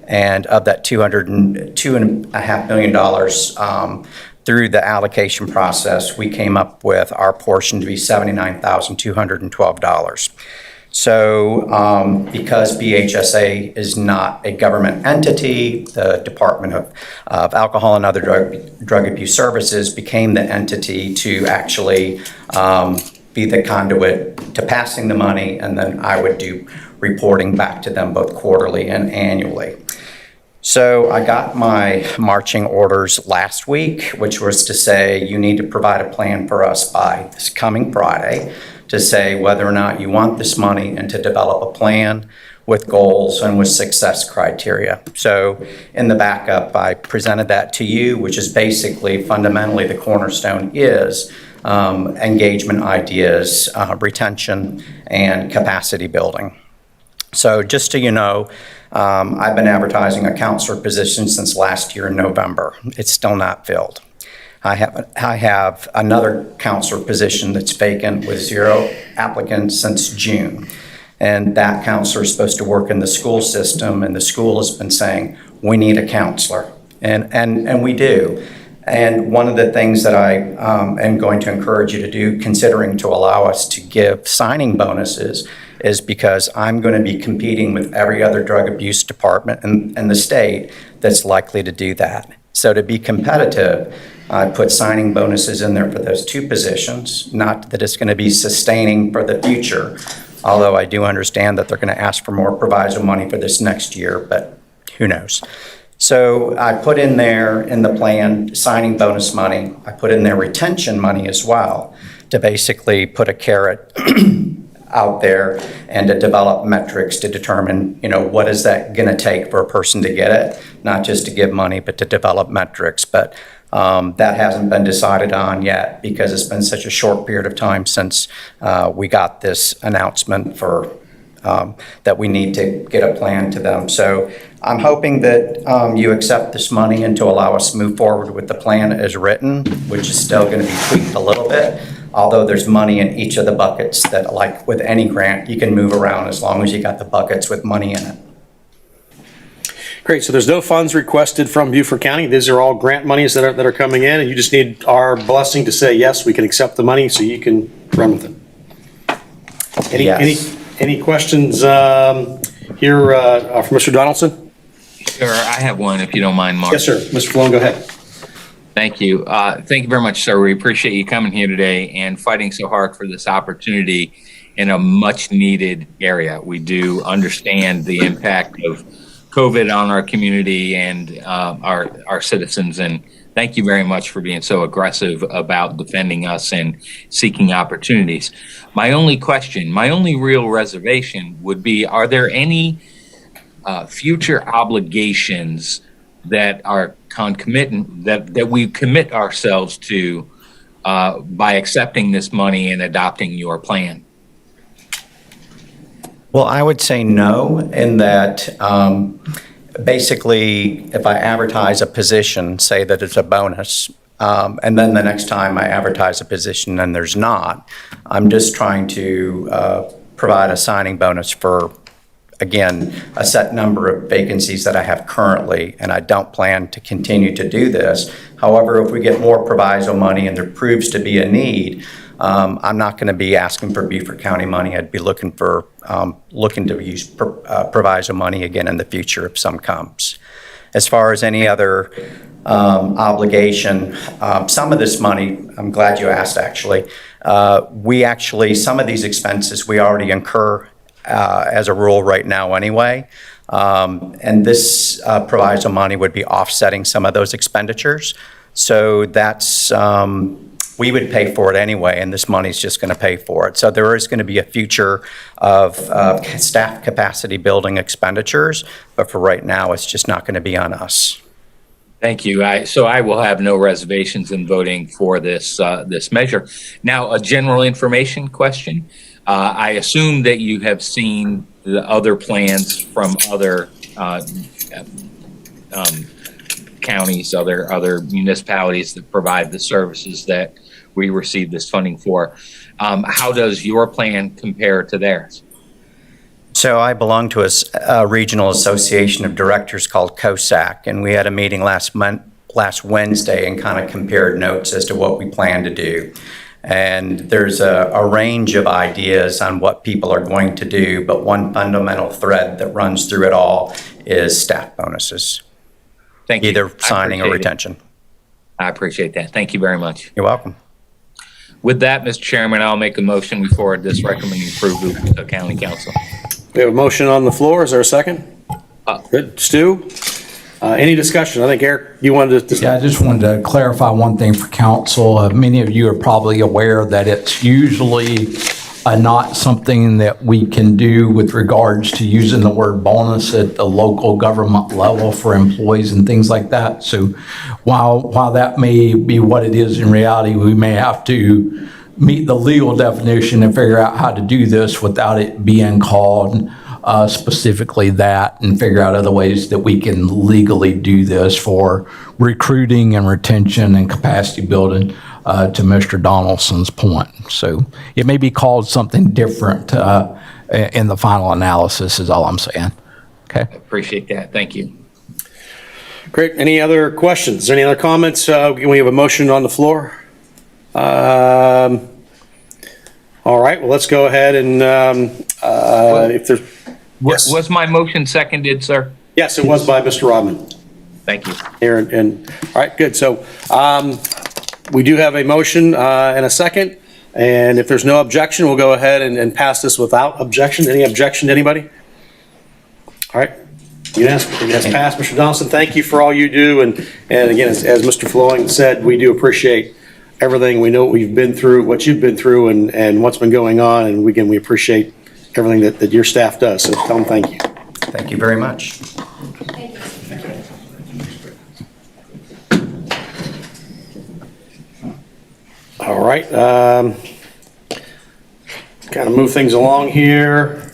And of that $2.5 million, through the allocation process, we came up with our portion to be $79,212. So because BHSA is not a government entity, the Department of Alcohol and Other Drug Abuse Services became the entity to actually be the conduit to passing the money, and then I would do reporting back to them both quarterly and annually. So I got my marching orders last week, which was to say you need to provide a plan for us by this coming Friday to say whether or not you want this money and to develop a plan with goals and with success criteria. So in the backup, I presented that to you, which is basically fundamentally the cornerstone is engagement ideas, retention, and capacity building. So just so you know, I've been advertising a counselor position since last year in November. It's still not filled. I have another counselor position that's vacant with 0 applicants since June. And that counselor is supposed to work in the school system, and the school has been saying, we need a counselor. And we do. And one of the things that I am going to encourage you to do, considering to allow us to give signing bonuses, is because I'm going to be competing with every other drug abuse department in the state that's likely to do that. So to be competitive, I put signing bonuses in there for those 2 positions, not that it's going to be sustaining for the future, although I do understand that they're going to ask for more Proviso money for this next year, but who knows. So I put in there in the plan signing bonus money. I put in there retention money as well to basically put a carrot out there and to develop metrics to determine, what is that going to take for a person to get it, not just to give money, but to develop metrics. But that hasn't been decided on yet because it's been such a short period of time since we got this announcement for that we need to get a plan to them. So I'm hoping that you accept this money and to allow us to move forward with the plan as written, which is still going to be tweaked a little bit, although there's money in each of the buckets that, like with any grant, you can move around as long as you got the buckets with money in it. Great, so there's no funds requested from Beaufort County. These are all grant monies that are coming in, and you just need our blessing to say, yes, we can accept the money so you can run with it. Any questions here from Mr. Donaldson? Sure, I have one if you don't mind, Mark. Yes, sir. Mr. Falone, go ahead. Thank you. Thank you very much, sir. We appreciate you coming here today and fighting so hard for this opportunity in a much needed area. We do understand the impact of COVID on our community and our citizens, and thank you very much for being so aggressive about defending us and seeking opportunities. My only question, my only real reservation would be, are there any future obligations that are concomitant, that we commit ourselves to by accepting this money and adopting your plan? Well, I would say no, in that basically, if I advertise a position, say that it's a bonus, and then the next time I advertise a position and there's not, I'm just trying to provide a signing bonus for, again, a set number of vacancies that I have currently, and I don't plan to continue to do this. However, if we get more Proviso money and there proves to be a need, I'm not going to be asking for Beaufort County money. I'd be looking to use Proviso money again in the future if some comes. As far as any other obligation, some of this money, I'm glad you asked actually, some of these expenses we already incur as a rule right now anyway. And this Proviso money would be offsetting some of those expenditures. So that's, we would pay for it anyway, and this money's just going to pay for it. So there is going to be a future of staff capacity building expenditures, but for right now, it's just not going to be on us. Thank you. So I will have no reservations in voting for this this measure. Now, a general information question. I assume that you have seen the other plans from other counties, other municipalities that provide the services that we received this funding for. How does your plan compare to theirs? So I belong to a regional association of directors called COSAC, and we had a meeting last Wednesday and kind of compared notes as to what we plan to do. And there's a range of ideas on what people are going to do, but one fundamental thread that runs through it all is staff bonuses. Thank you. Either signing or retention. I appreciate that. Thank you very much. You're welcome. With that, Mr. Chairman, I'll make a motion. We forward this recommending approval to County Council. We have a motion on the floor. Is there a second? Good. Stu? Any discussion? I think, Eric, you wanted to... Yeah, I just wanted to clarify one thing for council. Many of you are probably aware that it's usually not something that we can do with regards to using the word bonus at the local government level for employees and things like that. So while that may be what it is in reality, we may have to meet the legal definition and figure out how to do this without it being called specifically that, and figure out other ways that we can legally do this for recruiting and retention and capacity building, to Mr. Donaldson's point. So it may be called something different in the final analysis is all I'm saying. Okay. I appreciate that. Thank you. Great. Any other questions? Any other comments? We have a motion on the floor. All right, well, let's go ahead and if there's... Yes. Was my motion seconded, sir? Yes, it was by Mr. Rodman. Thank you. Here, and all right, good. So we do have a motion and a second, and if there's no objection, we'll go ahead and pass this without objection. Any objection to anybody? All right. Yes, it has passed. Mr. Donaldson, thank you for all you do, and again, as Mr. Flowing said, we do appreciate everything. We know what we've been through, what you've been through, and what's been going on, and again, we appreciate everything that your staff does. So tell them thank you. Thank you very much. Thank you. All right. Kind of move things along here.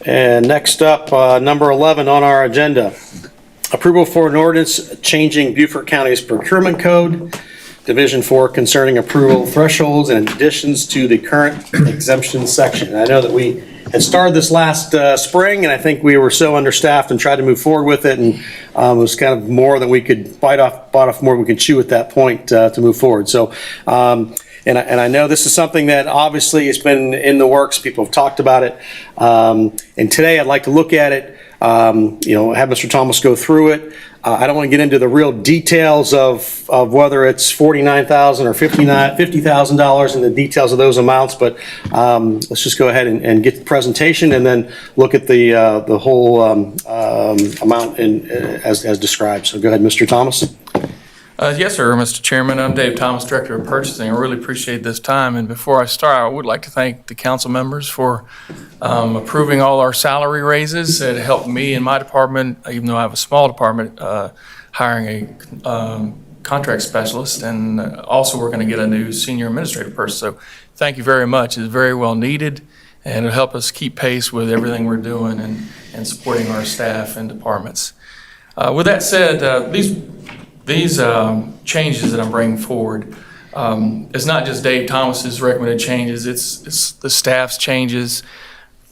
And next up, number 11 on our agenda. Approval for an ordinance changing Beaufort County's procurement code, Division 4 concerning approval thresholds and additions to the current exemption section. And I know that we had started this last spring, and I think we were so understaffed and tried to move forward with it, and it was kind of more than we could bite off more than we could chew at that point to move forward. So, and I know this is something that obviously has been in the works. People have talked about it, and today I'd like to look at it. Have Mr. Thomas go through it. I don't want to get into the real details of whether it's $49,000 or $50,000 and the details of those amounts, but let's just go ahead and get the presentation and then look at the whole amount as described. So go ahead, Mr. Thomas. Yes, sir, Mr. Chairman. I'm Dave Thomas, Director of Purchasing. I really appreciate this time. And before I start, I would like to thank the council members for approving all our salary raises. It helped me in my department, even though I have a small department, hiring a contract specialist. And also, we're going to get a new senior administrative person. So thank you very much. It's very well needed, and it'll help us keep pace with everything we're doing and supporting our staff and departments. With that said, these changes that I'm bringing forward, it's not just Dave Thomas's recommended changes, it's the staff's changes.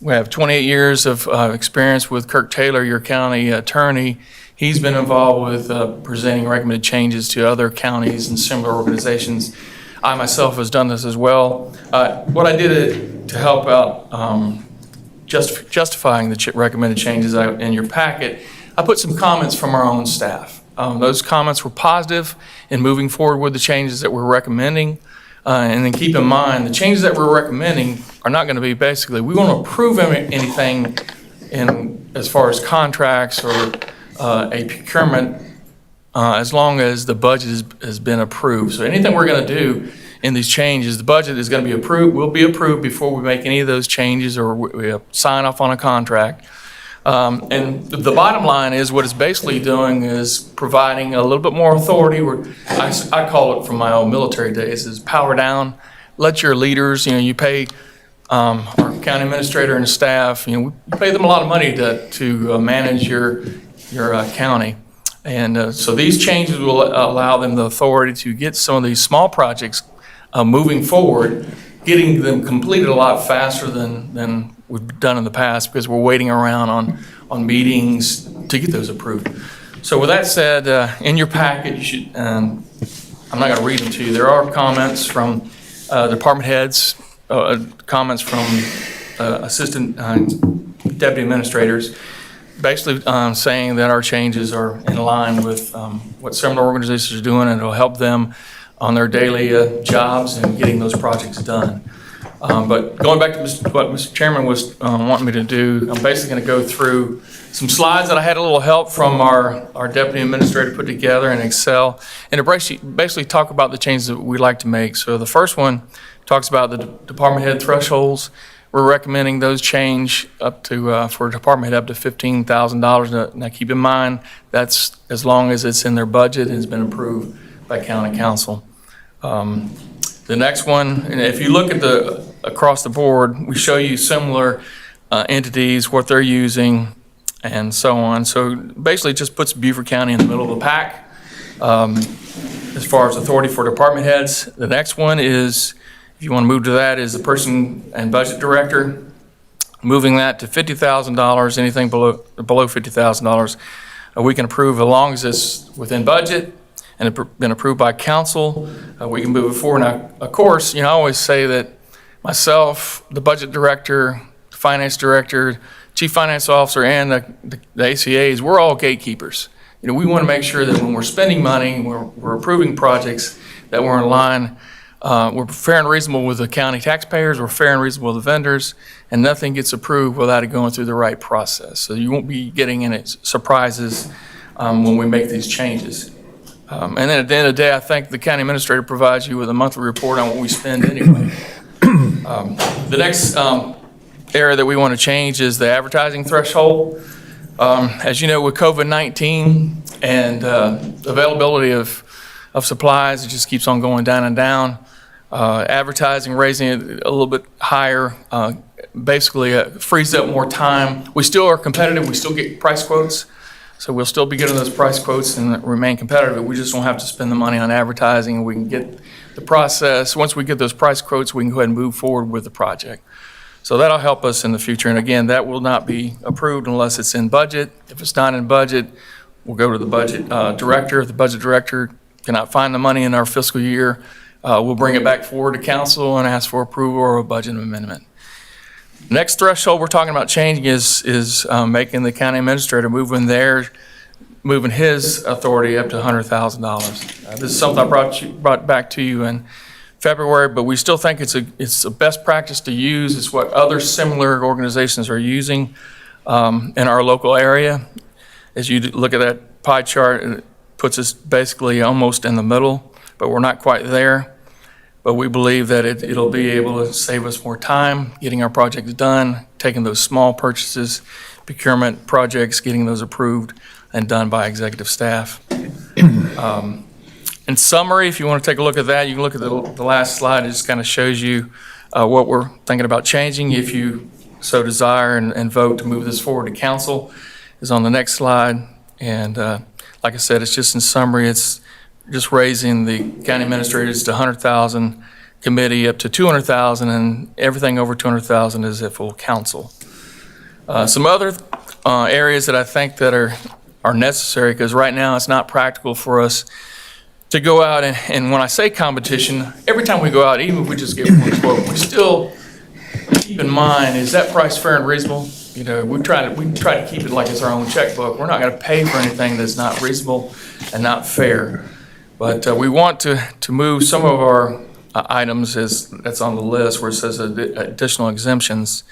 We have 28 years of experience with Kirk Taylor, your county attorney. He's been involved with presenting recommended changes to other counties and similar organizations. I myself has done this as well. What I did to help out justifying the recommended changes in your packet, I put some comments from our own staff. Those comments were positive in moving forward with the changes that we're recommending. And then keep in mind, the changes that we're recommending are not going to be basically, we won't approve anything as far as contracts or a procurement as long as the budget has been approved. So anything we're going to do in these changes, the budget is going to be approved, will be approved before we make any of those changes or we sign off on a contract. And the bottom line is what it's basically doing is providing a little bit more authority. I call it from my old military days is power down. Let your leaders, you pay our county administrator and staff, we pay them a lot of money to manage your county. And so these changes will allow them the authority to get some of these small projects moving forward, getting them completed a lot faster than we've done in the past, because we're waiting around on meetings to get those approved. So with that said, in your packet, you should, I'm not going to read them to you. There are comments from department heads, comments from assistant deputy administrators, basically saying that our changes are in line with what similar organizations are doing, and it'll help them on their daily jobs and getting those projects done. But going back to what Mr. Chairman was wanting me to do, I'm basically going to go through some slides that I had a little help from our deputy administrator put together in Excel, and to basically talk about the changes that we'd like to make. So the first one talks about the department head thresholds. We're recommending those change up to, for a department head, up to $15,000. Now keep in mind, that's as long as it's in their budget and has been approved by county council. The next one, and if you look at across the board, we show you similar entities, what they're using, and so on. So basically it just puts Beaufort County in the middle of the pack as far as authority for department heads. The next one is, if you want to move to that, is the person and budget director. Moving that to $50,000, anything below $50,000, we can approve as long as it's within budget and it's been approved by council. We can move it forward. Now, of course, I always say that myself, the budget director, the finance director, chief finance officer, and the ACAs, we're all gatekeepers. We want to make sure that when we're spending money, we're approving projects, that we're in line. We're fair and reasonable with the county taxpayers, we're fair and reasonable with the vendors, and nothing gets approved without it going through the right process. So you won't be getting any surprises when we make these changes. And then at the end of the day, I think the county administrator provides you with a monthly report on what we spend anyway. The next area that we want to change is the advertising threshold. As you know, with COVID-19 and availability of supplies, it just keeps on going down and down. Advertising, raising it a little bit higher, basically frees up more time. We still are competitive, we still get price quotes, so we'll still be getting those price quotes and remain competitive. We just don't have to spend the money on advertising, and we can get the process. Once we get those price quotes, we can go ahead and move forward with the project. So that'll help us in the future, and again, that will not be approved unless it's in budget. If it's not in budget, we'll go to the budget director. If the budget director cannot find the money in our fiscal year, we'll bring it back forward to council and ask for approval or a budget amendment. Next threshold we're talking about changing is making the county administrator moving his authority up to $100,000. This is something I brought back to you in February, but we still think it's a best practice to use. It's what other similar organizations are using in our local area. As you look at that pie chart, it puts us basically almost in the middle, but we're not quite there. But we believe that it'll be able to save us more time getting our projects done, taking those small purchases, procurement projects, getting those approved and done by executive staff. In summary, if you want to take a look at that, you can look at the last slide. It just kind of shows you what we're thinking about changing. If you so desire and vote to move this forward to council, is on the next slide. And like I said, it's just in summary, it's just raising the county administrators to $100,000, committee up to $200,000, and everything over $200,000 is at full council. Some other areas that I think that are necessary, because right now it's not practical for us to go out and when I say competition, every time we go out, even if we just get one quote, we still keep in mind, is that price fair and reasonable? We try to keep it like it's our own checkbook. We're not going to pay for anything that's not reasonable and not fair. But we want to move some of our items that's on the list where it says additional exemptions.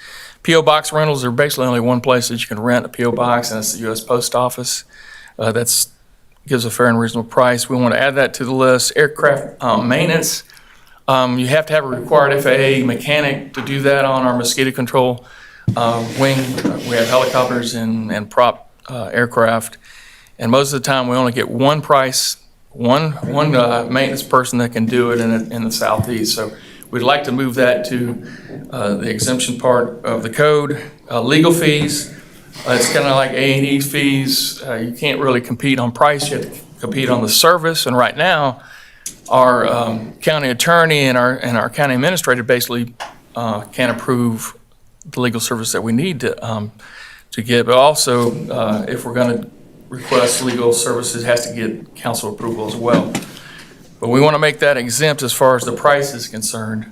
P.O. box rentals are basically only one place that you can rent a P.O. box, and it's the U.S. Post Office. That's gives a fair and reasonable price. We want to add that to the list. Aircraft maintenance. You have to have a required FAA mechanic to do that on our mosquito control wing. We have helicopters and prop aircraft, and most of the time we only get one price, one maintenance person that can do it in the southeast. So we'd like to move that to the exemption part of the code. Legal fees. It's kind of like A&E fees. You can't really compete on price. You have to compete on the service. And right now, our county attorney and our county administrator basically can't approve the legal service that we need to get. But also, if we're going to request legal services, it has to get council approval as well. But we want to make that exempt as far as the price is concerned,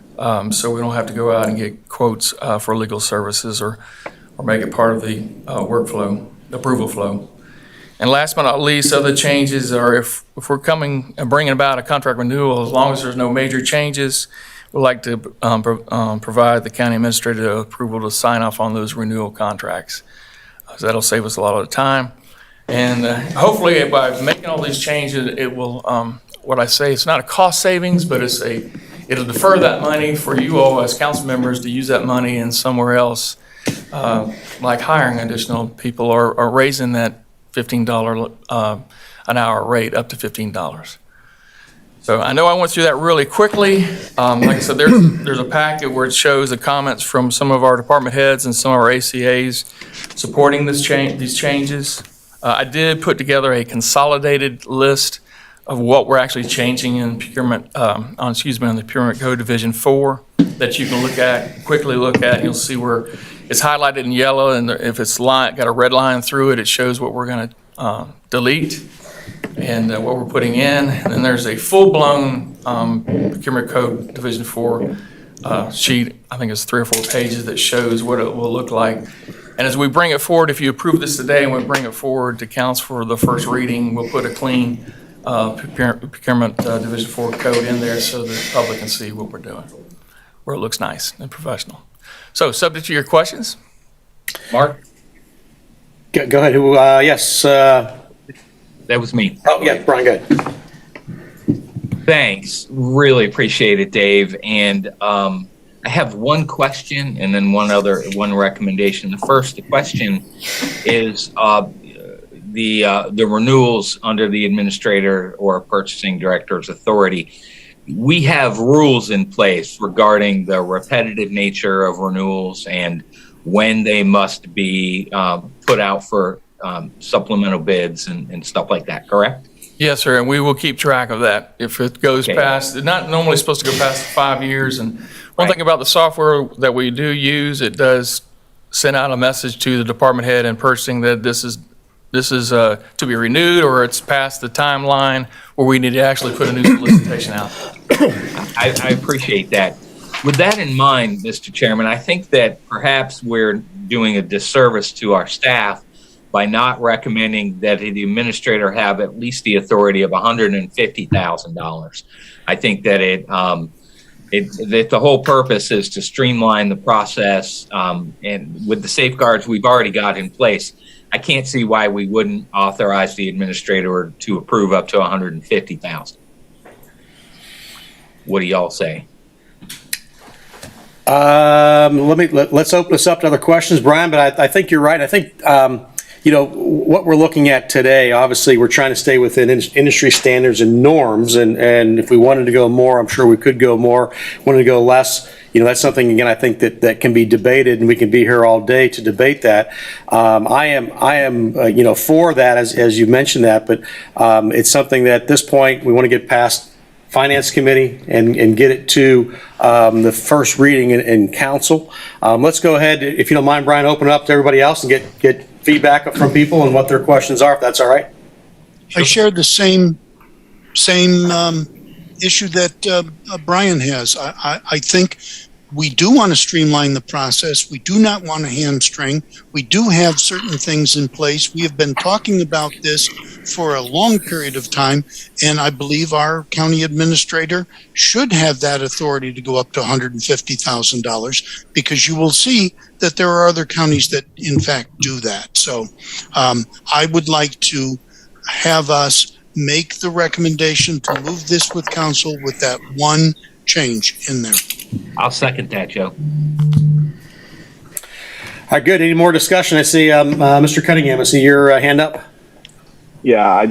so we don't have to go out and get quotes for legal services or make it part of the workflow, approval flow. And last but not least, other changes are if we're coming and bringing about a contract renewal, as long as there's no major changes, we'd like to provide the county administrator approval to sign off on those renewal contracts. So that'll save us a lot of time. And hopefully by making all these changes, it will, what I say, it's not a cost savings, but it'll defer that money for you all as council members to use that money in somewhere else, like hiring additional people or raising that $15 an hour rate up to $15. So I know I went through that really quickly. Like I said, there's a packet where it shows the comments from some of our department heads and some of our ACAs supporting these changes. I did put together a consolidated list of what we're actually changing in procurement, in the Procurement Code Division 4 that you can quickly look at. You'll see where it's highlighted in yellow, and if it's got a red line through it, it shows what we're going to delete and what we're putting in. And then there's a full-blown Procurement Code Division 4 sheet. I think it's 3 or 4 pages that shows what it will look like. And as we bring it forward, if you approve this today and we bring it forward to council for the first reading, we'll put a clean Procurement Division 4 code in there so the public can see what we're doing, where it looks nice and professional. So, subject to your questions, Mark? Go ahead. Yes. That was me. Oh, yeah, Brian, go ahead. Thanks. Really appreciate it, Dave. And I have one question and then one recommendation. The question is the renewals under the administrator or purchasing director's authority. We have rules in place regarding the repetitive nature of renewals and when they must be put out for supplemental bids and stuff like that, correct? Yes, sir, and we will keep track of that. If it goes past, it's not normally supposed to go past 5 years. And one thing about the software that we do use, it does send out a message to the department head and purchasing that this is to be renewed, or it's past the timeline where we need to actually put a new solicitation out. I appreciate that. With that in mind, Mr. Chairman, I think that perhaps we're doing a disservice to our staff by not recommending that the administrator have at least the authority of $150,000. I think that that the whole purpose is to streamline the process, and with the safeguards we've already got in place, I can't see why we wouldn't authorize the administrator to approve up to $150,000. What do y'all say? Let's open this up to other questions, Brian, but I think you're right. I think, what we're looking at today, obviously, we're trying to stay within industry standards and norms, and if we wanted to go more, I'm sure we could go more. Wanted to go less, that's something, again, I think that can be debated, and we can be here all day to debate that. I am, for that, as you mentioned that, but it's something that at this point, we want to get past Finance Committee and get it to the first reading in council. Let's go ahead, if you don't mind, Brian, open it up to everybody else and get feedback from people and what their questions are, if that's all right. I shared the same issue that Brian has. I think we do want to streamline the process. We do not want to hamstring. We do have certain things in place. We have been talking about this for a long period of time, and I believe our county administrator should have that authority to go up to $150,000, because you will see that there are other counties that in fact do that. So I would like to have us make the recommendation to move this with council with that one change in there. I'll second that, Joe. All right, good. Any more discussion? I see Mr. Cunningham, I see your hand up. Yeah, I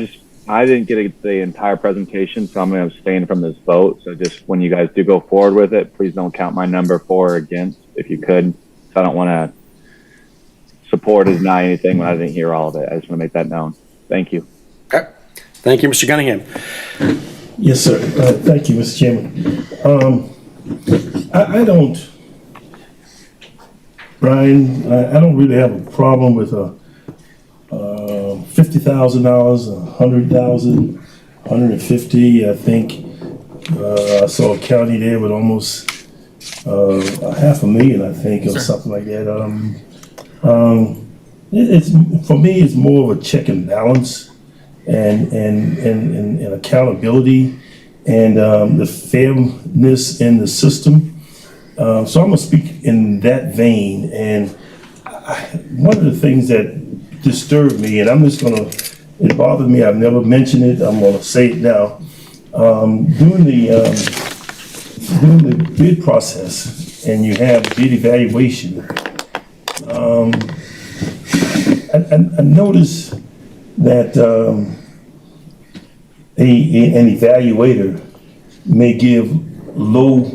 didn't get the entire presentation, so I'm going to abstain from this vote. So just when you guys do go forward with it, please don't count my number for or against, if you could. So I don't want to support is not anything when I didn't hear all of it. I just want to make that known. Thank you. Okay. Thank you, Mr. Gunningham. Yes, sir. Thank you, Mr. Chairman. I don't, Brian, I don't really have a problem with $50,000, $100,000, $150,000. I think I saw a county there with almost $500,000, I think, or something like that. It's for me, it's more of a check and balance and accountability and the fairness in the system. So I'm gonna speak in that vein. And one of the things that disturbed me, and I'm just gonna, it bothered me, I've never mentioned it, I'm gonna say it now. During the bid process, and you have bid evaluation, I noticed that an evaluator may give low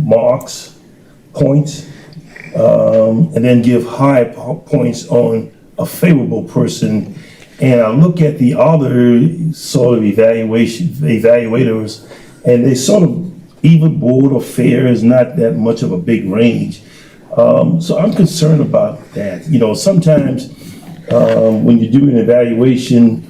marks, points, and then give high points on a favorable person. And I look at the other sort of evaluators, and they sort of even board or fair is not that much of a big range. So I'm concerned about that. You know, sometimes when you do an evaluation,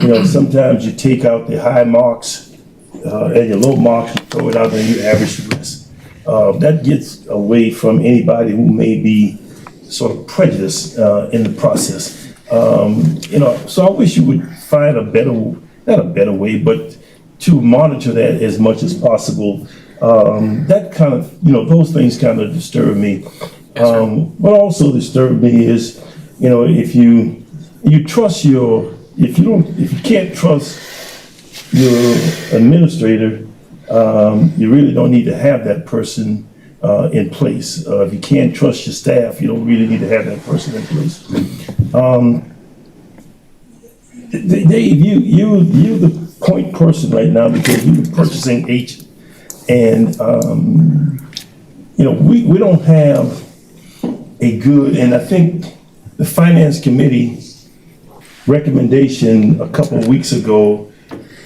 you know, sometimes you take out the high marks and your low marks, you throw it out and you average the rest. That gets away from anybody who may be sort of prejudiced in the process. You know, so I wish you would find a better, not a better way, but to monitor that as much as possible. That kind of, you know, those things kind of disturb me. What also disturbed me is, you know, if you trust your, if you can't trust your administrator, you really don't need to have that person in place. If you can't trust your staff, you don't really need to have that person in place. Dave, you're the point person right now because you're the purchasing agent. And, you know, we don't have a good, and I think the Finance Committee recommendation a couple of weeks ago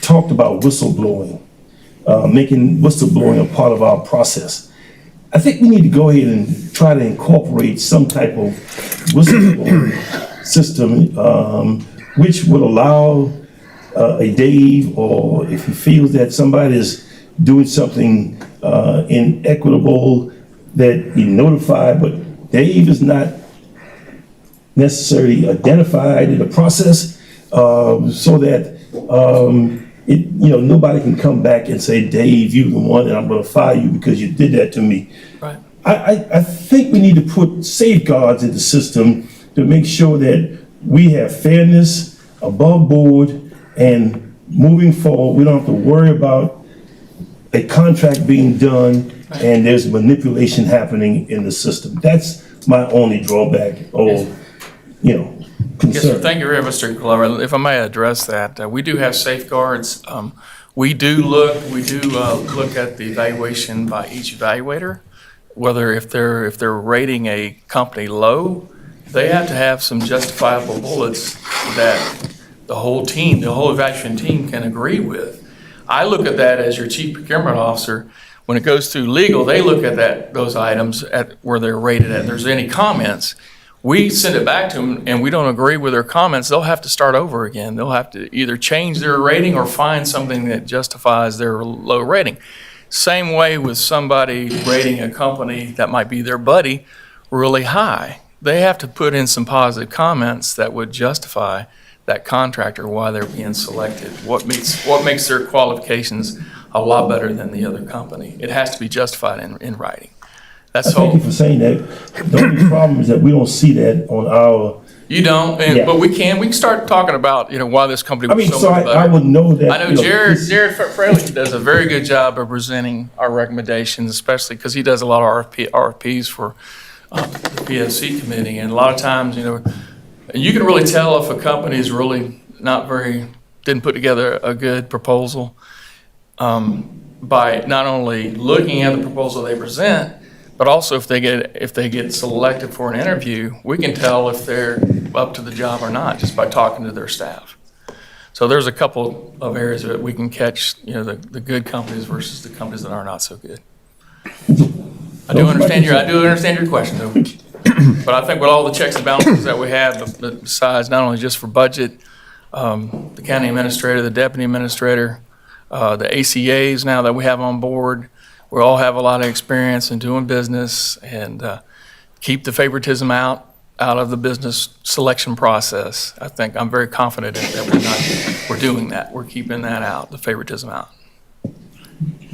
talked about whistleblowing, making whistleblowing a part of our process. I think we need to go ahead and try to incorporate some type of whistleblowing system, which would allow a Dave, or if he feels that somebody is doing something inequitable, that he notified, but Dave is not necessarily identified in the process, so that you know, nobody can come back and say, Dave, you're the one and I'm gonna fire you because you did that to me. Right. I think we need to put safeguards in the system to make sure that we have fairness above board, and moving forward, we don't have to worry about a contract being done and there's manipulation happening in the system. That's my only drawback or, you know, concern. Yes, sir. Thank you very much, Mr. Glover. If I may address that, we do have safeguards. We do look at the evaluation by each evaluator, whether if they're rating a company low, they have to have some justifiable bullets that the whole evaluation team can agree with. I look at that as your chief procurement officer. When it goes through legal, they look at those items at where they're rated at. If there's any comments, we send it back to them, and we don't agree with their comments, they'll have to start over again. They'll have to either change their rating or find something that justifies their low rating. Same way with somebody rating a company that might be their buddy really high. They have to put in some positive comments that would justify that contractor why they're being selected. What makes their qualifications a lot better than the other company. It has to be justified in writing. That's all. Thank you for saying that. The only problem is that we don't see that on our. You don't, but we can start talking about, you know, why this company was so much better. I would know that. I know Jared Fraley does a very good job of presenting our recommendations, especially because he does a lot of RFPs for the PSC committee, and a lot of times, you know, and you can really tell if a company is really didn't put together a good proposal by not only looking at the proposal they present, But also if they get selected for an interview, we can tell if they're up to the job or not just by talking to their staff. So there's a couple of areas that we can catch, the good companies versus the companies that are not so good. I do understand your question though. But I think with all the checks and balances that we have, besides not only just for budget, the county administrator, the deputy administrator, the ACAs now that we have on board, we all have a lot of experience in doing business and keep the favoritism out of the business selection process. I think I'm very confident that we're doing that. We're keeping that out, the favoritism out.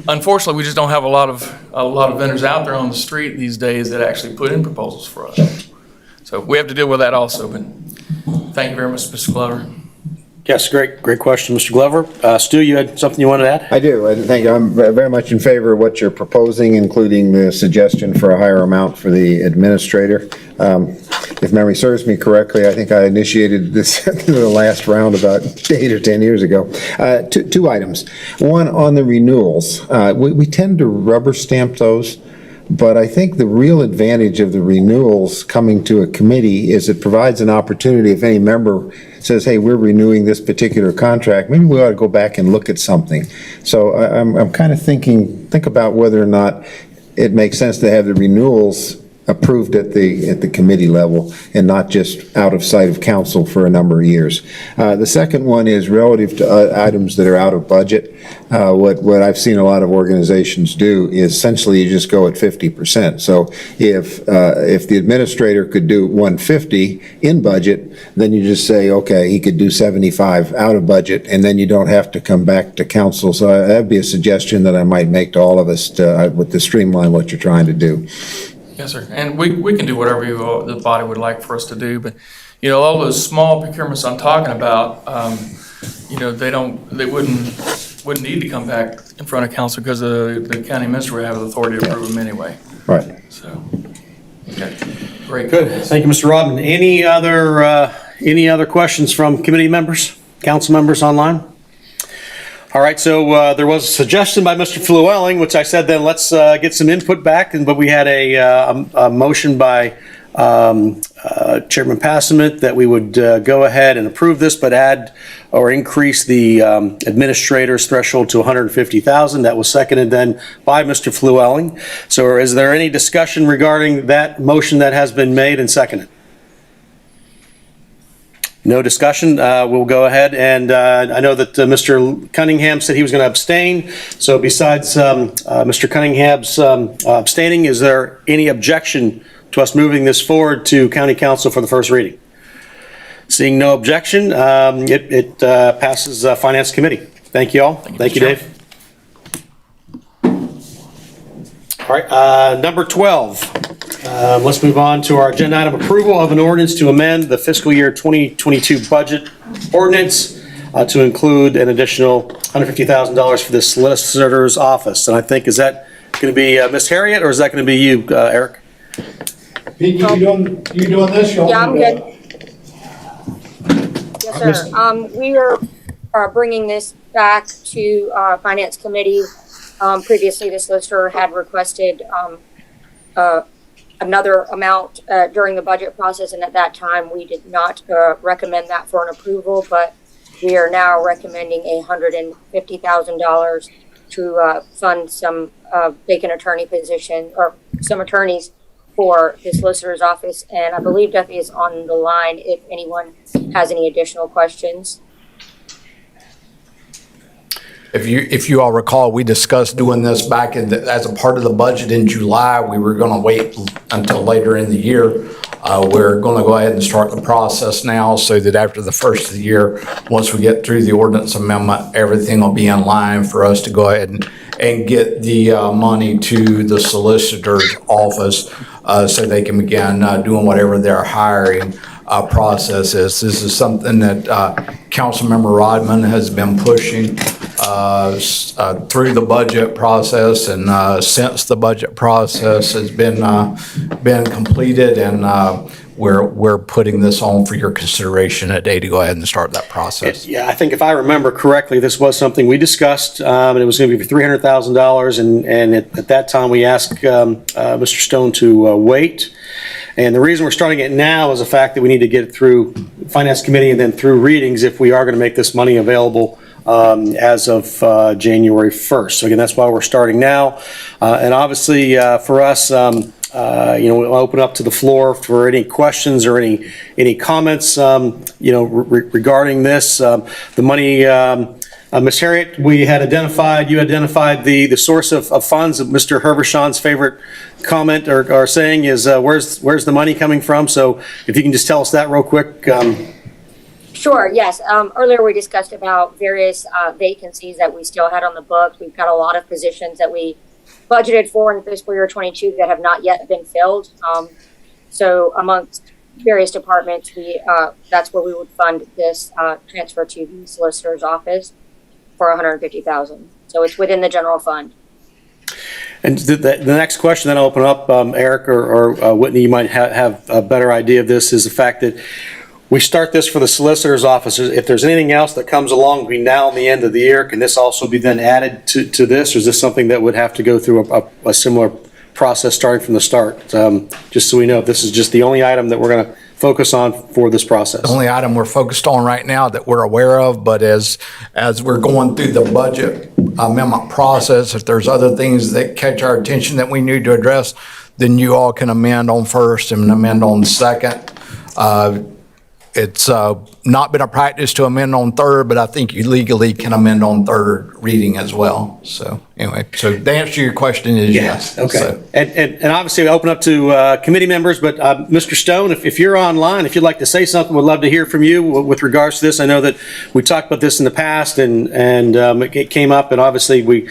Unfortunately, we just don't have a lot of vendors out there on the street these days that actually put in proposals for us. So we have to deal with that also. But thank you very much, Mr. Glover. Yes, great question, Mr. Glover. Stu, you had something you wanted to add? I do. I think I'm very much in favor of what you're proposing, including the suggestion for a higher amount for the administrator. If memory serves me correctly, I think I initiated this in the last round about 8 or 10 years ago. Two items. One, on the renewals. We tend to rubber stamp those. But I think the real advantage of the renewals coming to a committee is it provides an opportunity if any member says, hey, we're renewing this particular contract, maybe we ought to go back and look at something. So I'm kind of think about whether or not it makes sense to have the renewals approved at the committee level and not just out of sight of council for a number of years. The second one is relative to items that are out of budget. What I've seen a lot of organizations do is essentially you just go at 50%. So if the administrator could do 150 in budget, then you just say, okay, he could do 75 out of budget, and then you don't have to come back to council. So that'd be a suggestion that I might make to all of us to streamline what you're trying to do. Yes, sir. And we can do whatever the body would like for us to do. But, all those small procurements I'm talking about, they wouldn't need to come back in front of council because the county minister would have the authority to approve them anyway. Right. So, okay. Great. Good. Thank you, Mr. Rodman. Any other questions from committee members, council members online? All right, so there was a suggestion by Mr. Flewelling, which I said then let's get some input back, but we had a motion by Chairman Passament that we would go ahead and approve this, but add or increase the administrator's threshold to $150,000. That was seconded then by Mr. Flewelling. So is there any discussion regarding that motion that has been made and seconded? No discussion. We'll go ahead and I know that Mr. Cunningham said he was going to abstain. So besides Mr. Cunningham's abstaining, is there any objection to us moving this forward to County Council for the first reading? Seeing no objection, it passes Finance Committee. Thank you all. Thank you, Dave. All right, number 12. Let's move on to our agenda item, approval of an ordinance to amend the fiscal year 2022 budget ordinance to include an additional $150,000 for the solicitor's office. And I think, is that going to be Ms. Harriott, or is that going to be you, Eric? Pete, you doing this? Yeah, I'm good. Yes, sir. We are bringing this back to Finance Committee. Previously, the solicitor had requested another amount during the budget process, and at that time we did not recommend that for an approval, but we are now recommending $150,000 to fund some vacant attorney position, or some attorneys for the solicitor's office. And I believe Duffy is on the line if anyone has any additional questions. If you all recall, we discussed doing this back as a part of the budget in July. We were going to wait until later in the year. We're going to go ahead and start the process now so that after the first of the year, once we get through the ordinance amendment, everything will be in line for us to go ahead and get the money to the solicitor's office so they can begin doing whatever their hiring process is. This is something that Councilmember Rodman has been pushing through the budget process, and since the budget process has been completed, and we're putting this on for your consideration today to go ahead and start that process. Yeah, I think if I remember correctly, this was something we discussed, and it was going to be for $300,000, and at that time, we asked Mr. Stone to wait. And the reason we're starting it now is the fact that we need to get it through Finance Committee and then through readings if we are going to make this money available as of January 1st. So again, that's why we're starting now. And obviously, for us, we'll open up to the floor for any questions or any comments, regarding this. The money, Ms. Harriott, you identified the source of funds. Mr. Hervershawn's favorite comment or saying is, where's the money coming from? So if you can just tell us that real quick. Sure, yes. Earlier we discussed about various vacancies that we still had on the books. We've got a lot of positions that we budgeted for in fiscal year 22 that have not yet been filled. So amongst various departments, that's where we would fund this transfer to the solicitor's office for $150,000. So it's within the general fund. And the next question that I'll open up, Eric or Whitney, you might have a better idea of this, is the fact that we start this for the solicitor's office. If there's anything else that comes along between now and the end of the year, can this also be then added to this, or is this something that would have to go through a similar process starting from the start? Just so we know, this is just the only item that we're going to focus on for this process. The only item we're focused on right now that we're aware of, but as we're going through the budget amendment process, if there's other things that catch our attention that we need to address, then you all can amend on first and amend on second. It's not been a practice to amend on third, but I think you legally can amend on third reading as well. So anyway, so the answer to your question is yes. Okay. So, and obviously we open up to committee members, but Mr. Stone, if you're online, if you'd like to say something, we'd love to hear from you with regards to this. I know that we talked about this in the past and it came up, and obviously we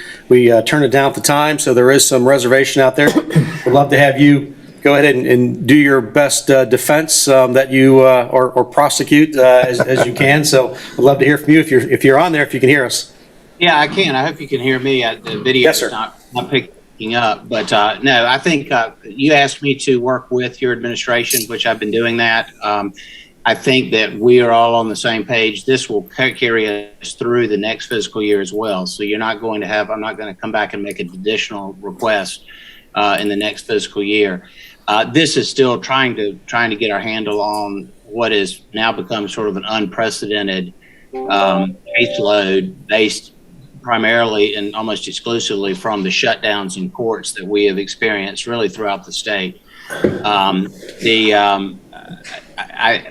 turned it down at the time, so there is some reservation out there. We'd love to have you go ahead and do your best defense that you or prosecute as you can. So I'd love to hear from you if you're on there, if you can hear us. Yeah, I can. I hope you can hear me. The video Yes, sir. is not picking up. But no, I think you asked me to work with your administration, which I've been doing that. I think that we are all on the same page. This will carry us through the next fiscal year as well. So you're not going to I'm not going to come back and make an additional request in the next fiscal year. This is still trying to get our handle on what has now become sort of an unprecedented caseload based primarily and almost exclusively from the shutdowns in courts that we have experienced really throughout the state.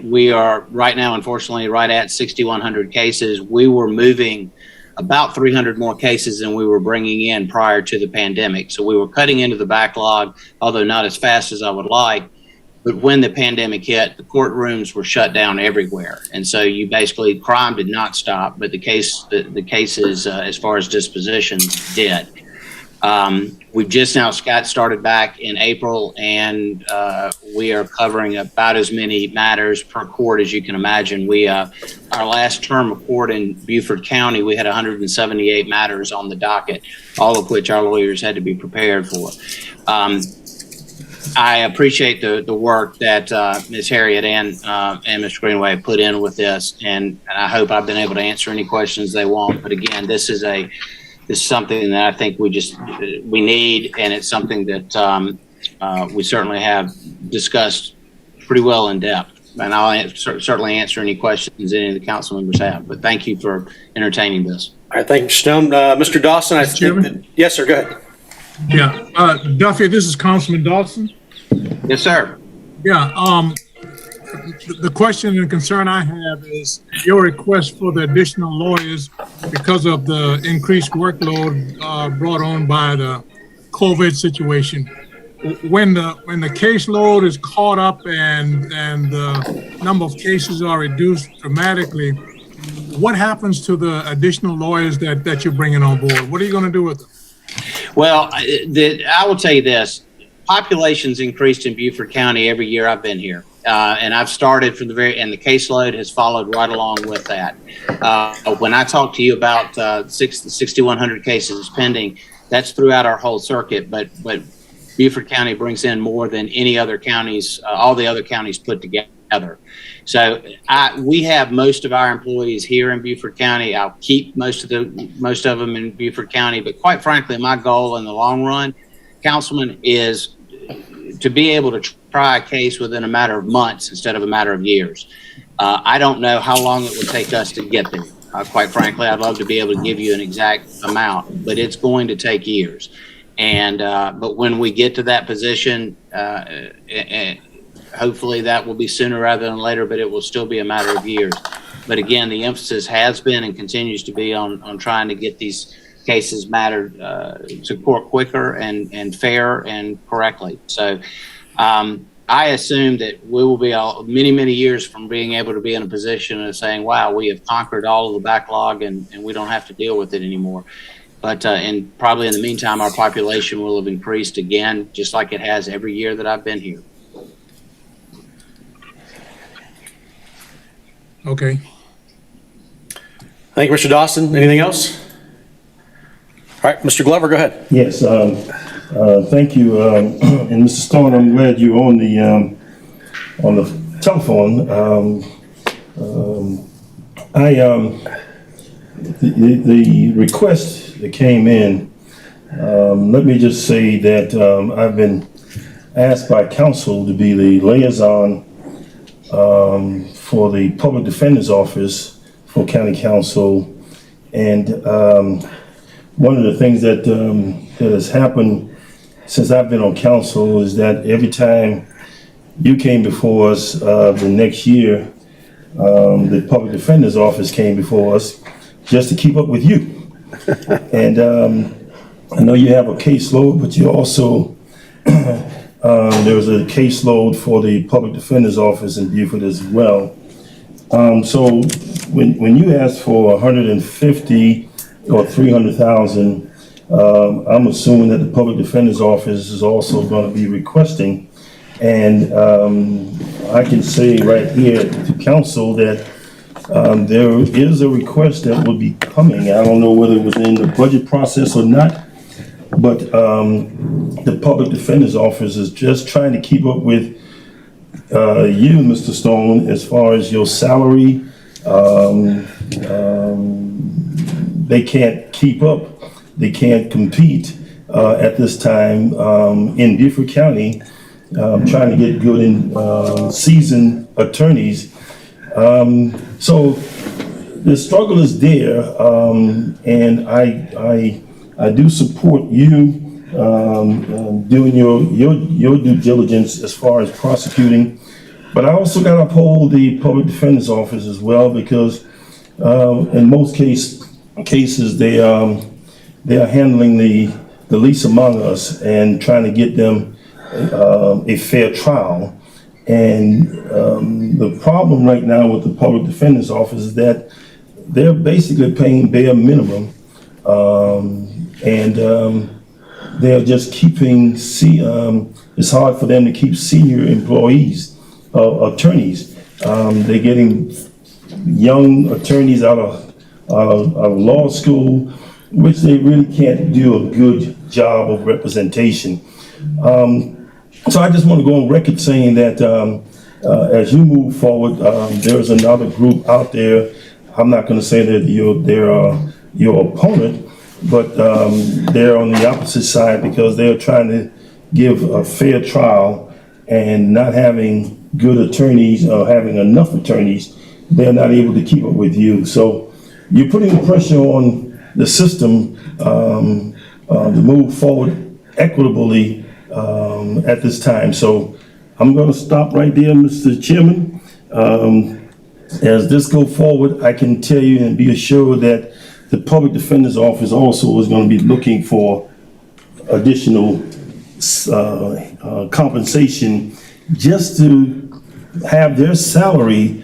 We are right now, unfortunately, right at 6,100 cases. We were moving about 300 more cases than we were bringing in prior to the pandemic. So we were cutting into the backlog, although not as fast as I would like. But when the pandemic hit, the courtrooms were shut down everywhere. And so crime did not stop, but the cases as far as dispositions did. We've just now started back in April, and we are covering about as many matters per court as you can imagine. Our last term of court in Beaufort County, we had 178 matters on the docket, all of which our lawyers had to be prepared for. I appreciate the work that Ms. Harriott and Mr. Greenway put in with this, and I hope I've been able to answer any questions they want. But again, this is something that I think we need, and it's something that we certainly have discussed pretty well in depth. And I'll certainly answer any questions any of the council members have. But thank you for entertaining this. All right, thank you, Stone. Mr. Dawson, I think that, yes, sir, go ahead. Yeah, Duffy, this is Councilman Dawson. Yes, sir. Yeah, the question and concern I have is your request for the additional lawyers because of the increased workload brought on by the COVID situation. When the caseload is caught up and the number of cases are reduced dramatically, what happens to the additional lawyers that you're bringing on board? What are you going to do with them? Well, I will tell you this. Population's increased in Beaufort County every year I've been here. And I've started from and the caseload has followed right along with that. When I talk to you about 6,100 cases pending, that's throughout our whole circuit. But Beaufort County brings in more than any other counties, all the other counties put together. So we have most of our employees here in Beaufort County. I'll keep most of them in Beaufort County, but quite frankly, my goal in the long run, Councilman, is to be able to try a case within a matter of months instead of a matter of years. I don't know how long it would take us to get there. Quite frankly, I'd love to be able to give you an exact amount, but it's going to take years. And but when we get to that position, hopefully that will be sooner rather than later, but it will still be a matter of years. But again, the emphasis has been and continues to be on trying to get these cases mattered to court quicker and fair and correctly. So I assume that we will be many, many years from being able to be in a position of saying, wow, we have conquered all of the backlog and we don't have to deal with it anymore. But and probably in the meantime, our population will have increased again, just like it has every year that I've been here. Okay. Thank you, Mr. Dawson. Anything else? All right, Mr. Glover, go ahead. Yes, thank you. And Mr. Stone, I'm glad you're on the telephone. The request that came in, let me just say that I've been asked by council to be the liaison for the Public Defender's Office for County Council. And one of the things that has happened since I've been on council is that every time you came before us the next year, the Public Defender's Office came before us just to keep up with you. And I know you have a caseload, but you also, there was a caseload for the Public Defender's Office in Beaufort as well. So when you asked for 150 or 300,000, I'm assuming that the Public Defender's Office is also going to be requesting. And I can say right here to council that there is a request that will be coming. I don't know whether it was in the budget process or not, but the Public Defender's Office is just trying to keep up with you, Mr. Stone, as far as your salary. They can't keep up. They can't compete at this time in Beaufort County, trying to get good and seasoned attorneys. So the struggle is there, and I do support you doing your due diligence as far as prosecuting, but I also got to uphold the Public Defender's Office as well, because in most cases they are handling the least among us and trying to get them a fair trial. And the problem right now with the Public Defender's Office is that they're basically paying bare minimum, and they're just keeping, it's hard for them to keep senior employees, attorneys. They're getting young attorneys out of law school, which they really can't do a good job of representation. So I just want to go on record saying that as you move forward, there's another group out there. I'm not going to say that they're your opponent, but they're on the opposite side because they're trying to give a fair trial, and not having good attorneys or having enough attorneys, they're not able to keep up with you. So you're putting the pressure on the system to move forward equitably at this time. So I'm going to stop right there, Mr. Chairman. As this go forward, I can tell you and be assured that the Public Defender's Office also is going to be looking for additional compensation just to have their salary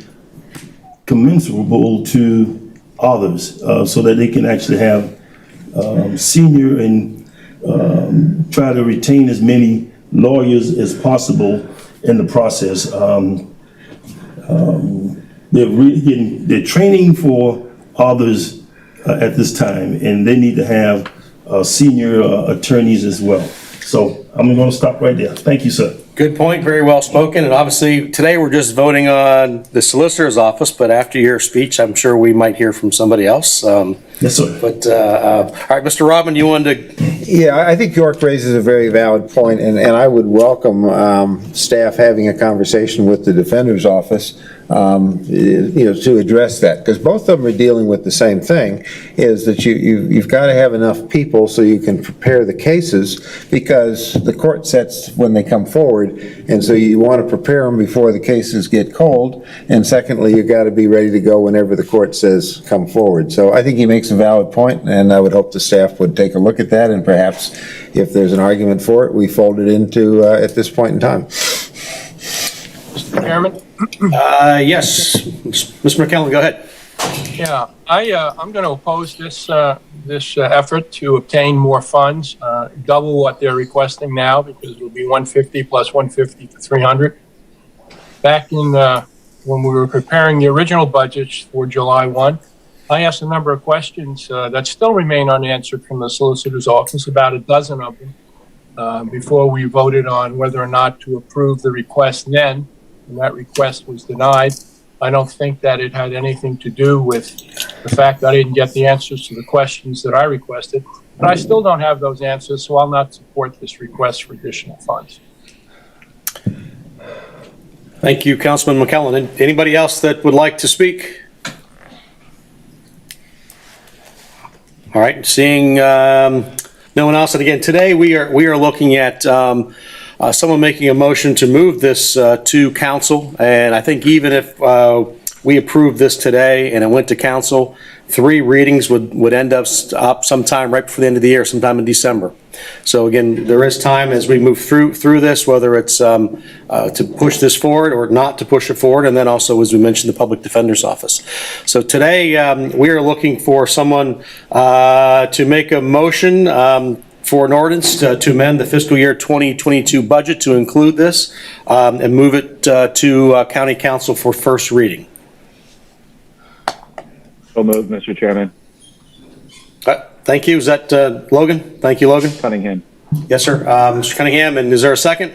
commensurable to others, so that they can actually have senior and try to retain as many lawyers as possible in the process. They're training for others at this time, and they need to have senior attorneys as well. So I'm going to stop right there. Thank you, sir. Good point, very well spoken, and obviously, today we're just voting on the solicitor's office, but after your speech, I'm sure we might hear from somebody else. Yes, sir. But, all right, Mr. Rodman, you wanted to... Yeah, I think York raises a very valid point, and I would welcome staff having a conversation with the defender's office, to address that, because both of them are dealing with the same thing, is that you've got to have enough people so you can prepare the cases, because the court sets when they come forward, and so you want to prepare them before the cases get cold, and secondly, you've got to be ready to go whenever the court says come forward. So I think he makes a valid point, and I would hope the staff would take a look at that, and perhaps if there's an argument for it, we fold it into at this point in time. Mr. Chairman? Yes, Mr. McKellen, go ahead. Yeah, I'm going to oppose this effort to obtain more funds, double what they're requesting now, because it'll be 150 plus 150 for 300. Back in when we were preparing the original budgets for July 1, I asked a number of questions that still remain unanswered from the solicitor's office, about a dozen of them, before we voted on whether or not to approve the request then, and that request was denied. I don't think that it had anything to do with the fact that I didn't get the answers to the questions that I requested, but I still don't have those answers, so I'll not support this request for additional funds. Thank you, Councilman McKellen. Anybody else that would like to speak? All right, seeing no one else, and again, today we are looking at someone making a motion to move this to council, and I think even if we approve this today and it went to council, 3 readings would end up sometime right before the end of the year, sometime in December. So again, there is time as we move through this, whether it's to push this forward or not to push it forward, and then also, as we mentioned, the Public Defender's Office. So today we are looking for someone to make a motion for an ordinance to amend the fiscal year 2022 budget to include this and move it to County Council for first reading. So moved, Mr. Chairman. Thank you. Is that Logan? Thank you, Logan. Cunningham. Yes, sir. Mr. Cunningham, and is there a second?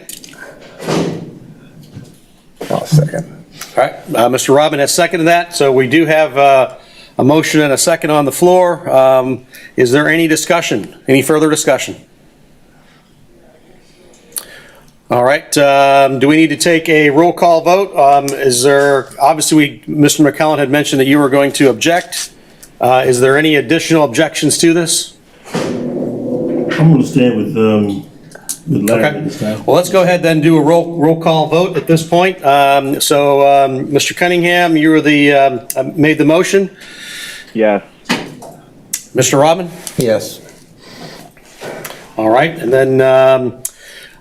I'll second. All right. Mr. Robin has seconded that. So we do have a motion and a second on the floor. Is there any discussion? Any further discussion? All right. Do we need to take a roll call vote? Is there, obviously, Mr. McKellen had mentioned that you were going to object. Is there any additional objections to this? I'm going to stand with Larry this time. Well, let's go ahead then and do a roll call vote at this point. Mr. Cunningham, you were the made the motion. Yes. Mr. Robin? Yes. All right, and then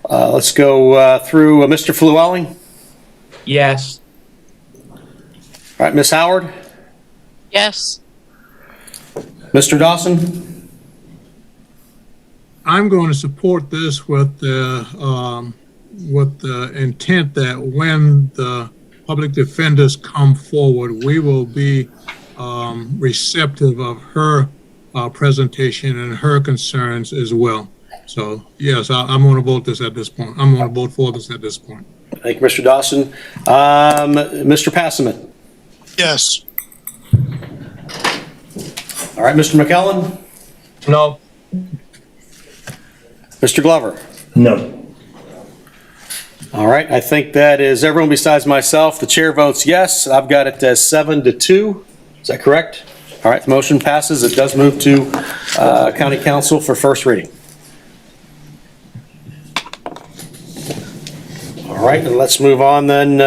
let's go through Mr. Flewelling. Yes. All right, Ms. Howard? Yes. Mr. Dawson? I'm going to support this with the intent that when the public defenders come forward, we will be receptive of her presentation and her concerns as well. So yes, I'm going to vote this at this point. I'm going to vote for this at this point. Thank you, Mr. Dawson. Mr. Passman? Yes. All right, Mr. McKellen? No. Mr. Glover? No. All right, I think that is everyone besides myself. The chair votes yes. I've got it as 7-2. Is that correct? All right, the motion passes. It does move to County Council for first reading. All right, and let's move on then.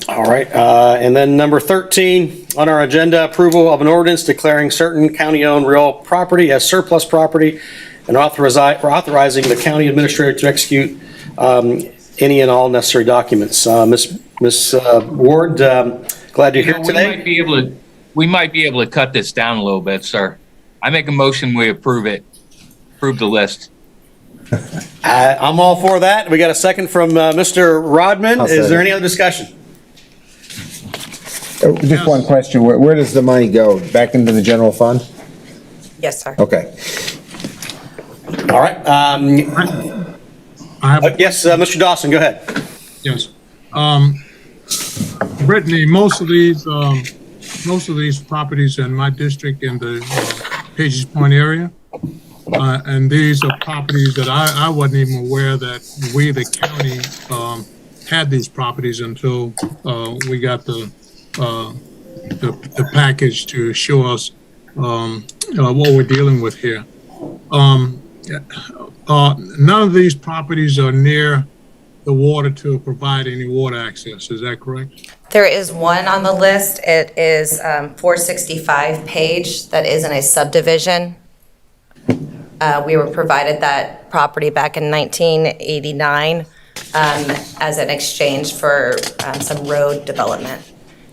All right, and then number 13 on our agenda, approval of an ordinance declaring certain county-owned real property as surplus property and authorizing the county administrator to execute any and all necessary documents. Ms. Ward, glad you're here today. We might be able to cut this down a little bit, sir. I make a motion, we approve it. Approve the list. I'm all for that. We got a second from Mr. Rodman. Is there any other discussion? Just one question, where does the money go? Back into the general fund? Yes, sir. Okay. All right. Yes, Mr. Dawson, go ahead. Yes. Brittany, most of these properties in my district in the Pages Point area, and these are properties that I wasn't even aware that we, the county, had these properties until we got the package to show us what we're dealing with here. None of these properties are near the water to provide any water access. Is that correct? There is one on the list. It is 465 Page that is in a subdivision. We were provided that property back in 1989 as an exchange for some road development.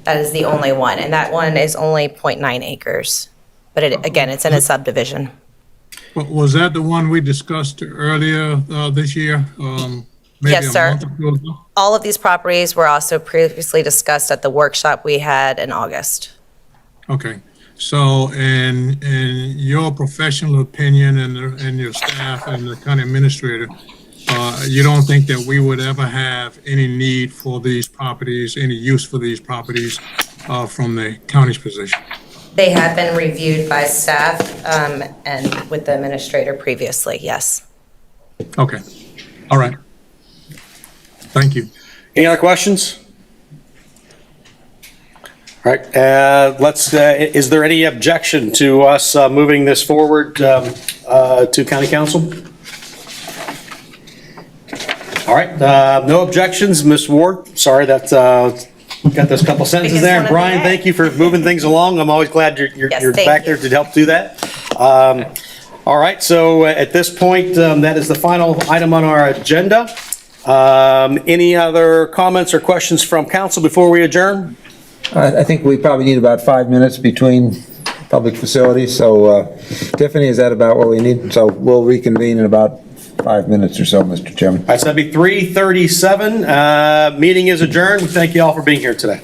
That is the only one, and that one is only 0.9 acres. But again, it's in a subdivision. Was that the one we discussed earlier this year? Yes, sir. All of these properties were also previously discussed at the workshop we had in August. Okay. So, in your professional opinion and your staff and the county administrator, you don't think that we would ever have any need for these properties, any use for these properties from the county's position? They have been reviewed by staff and with the administrator previously, yes. Okay. All right. Thank you. Any other questions? All right, is there any objection to us moving this forward to county council? All right, no objections. Ms. Ward, sorry that got those couple sentences there. And Brian, thank you for moving things along. I'm always glad you're back there to help do that. All right, so at this point, that is the final item on our agenda. Any other comments or questions from council before we adjourn? I think we probably need about 5 minutes between public facilities, so Tiffany, is that about what we need? So we'll reconvene in about 5 minutes or so, Mr. Chairman. All right, so that'd be 3:37. Meeting is adjourned. We thank you all for being here today.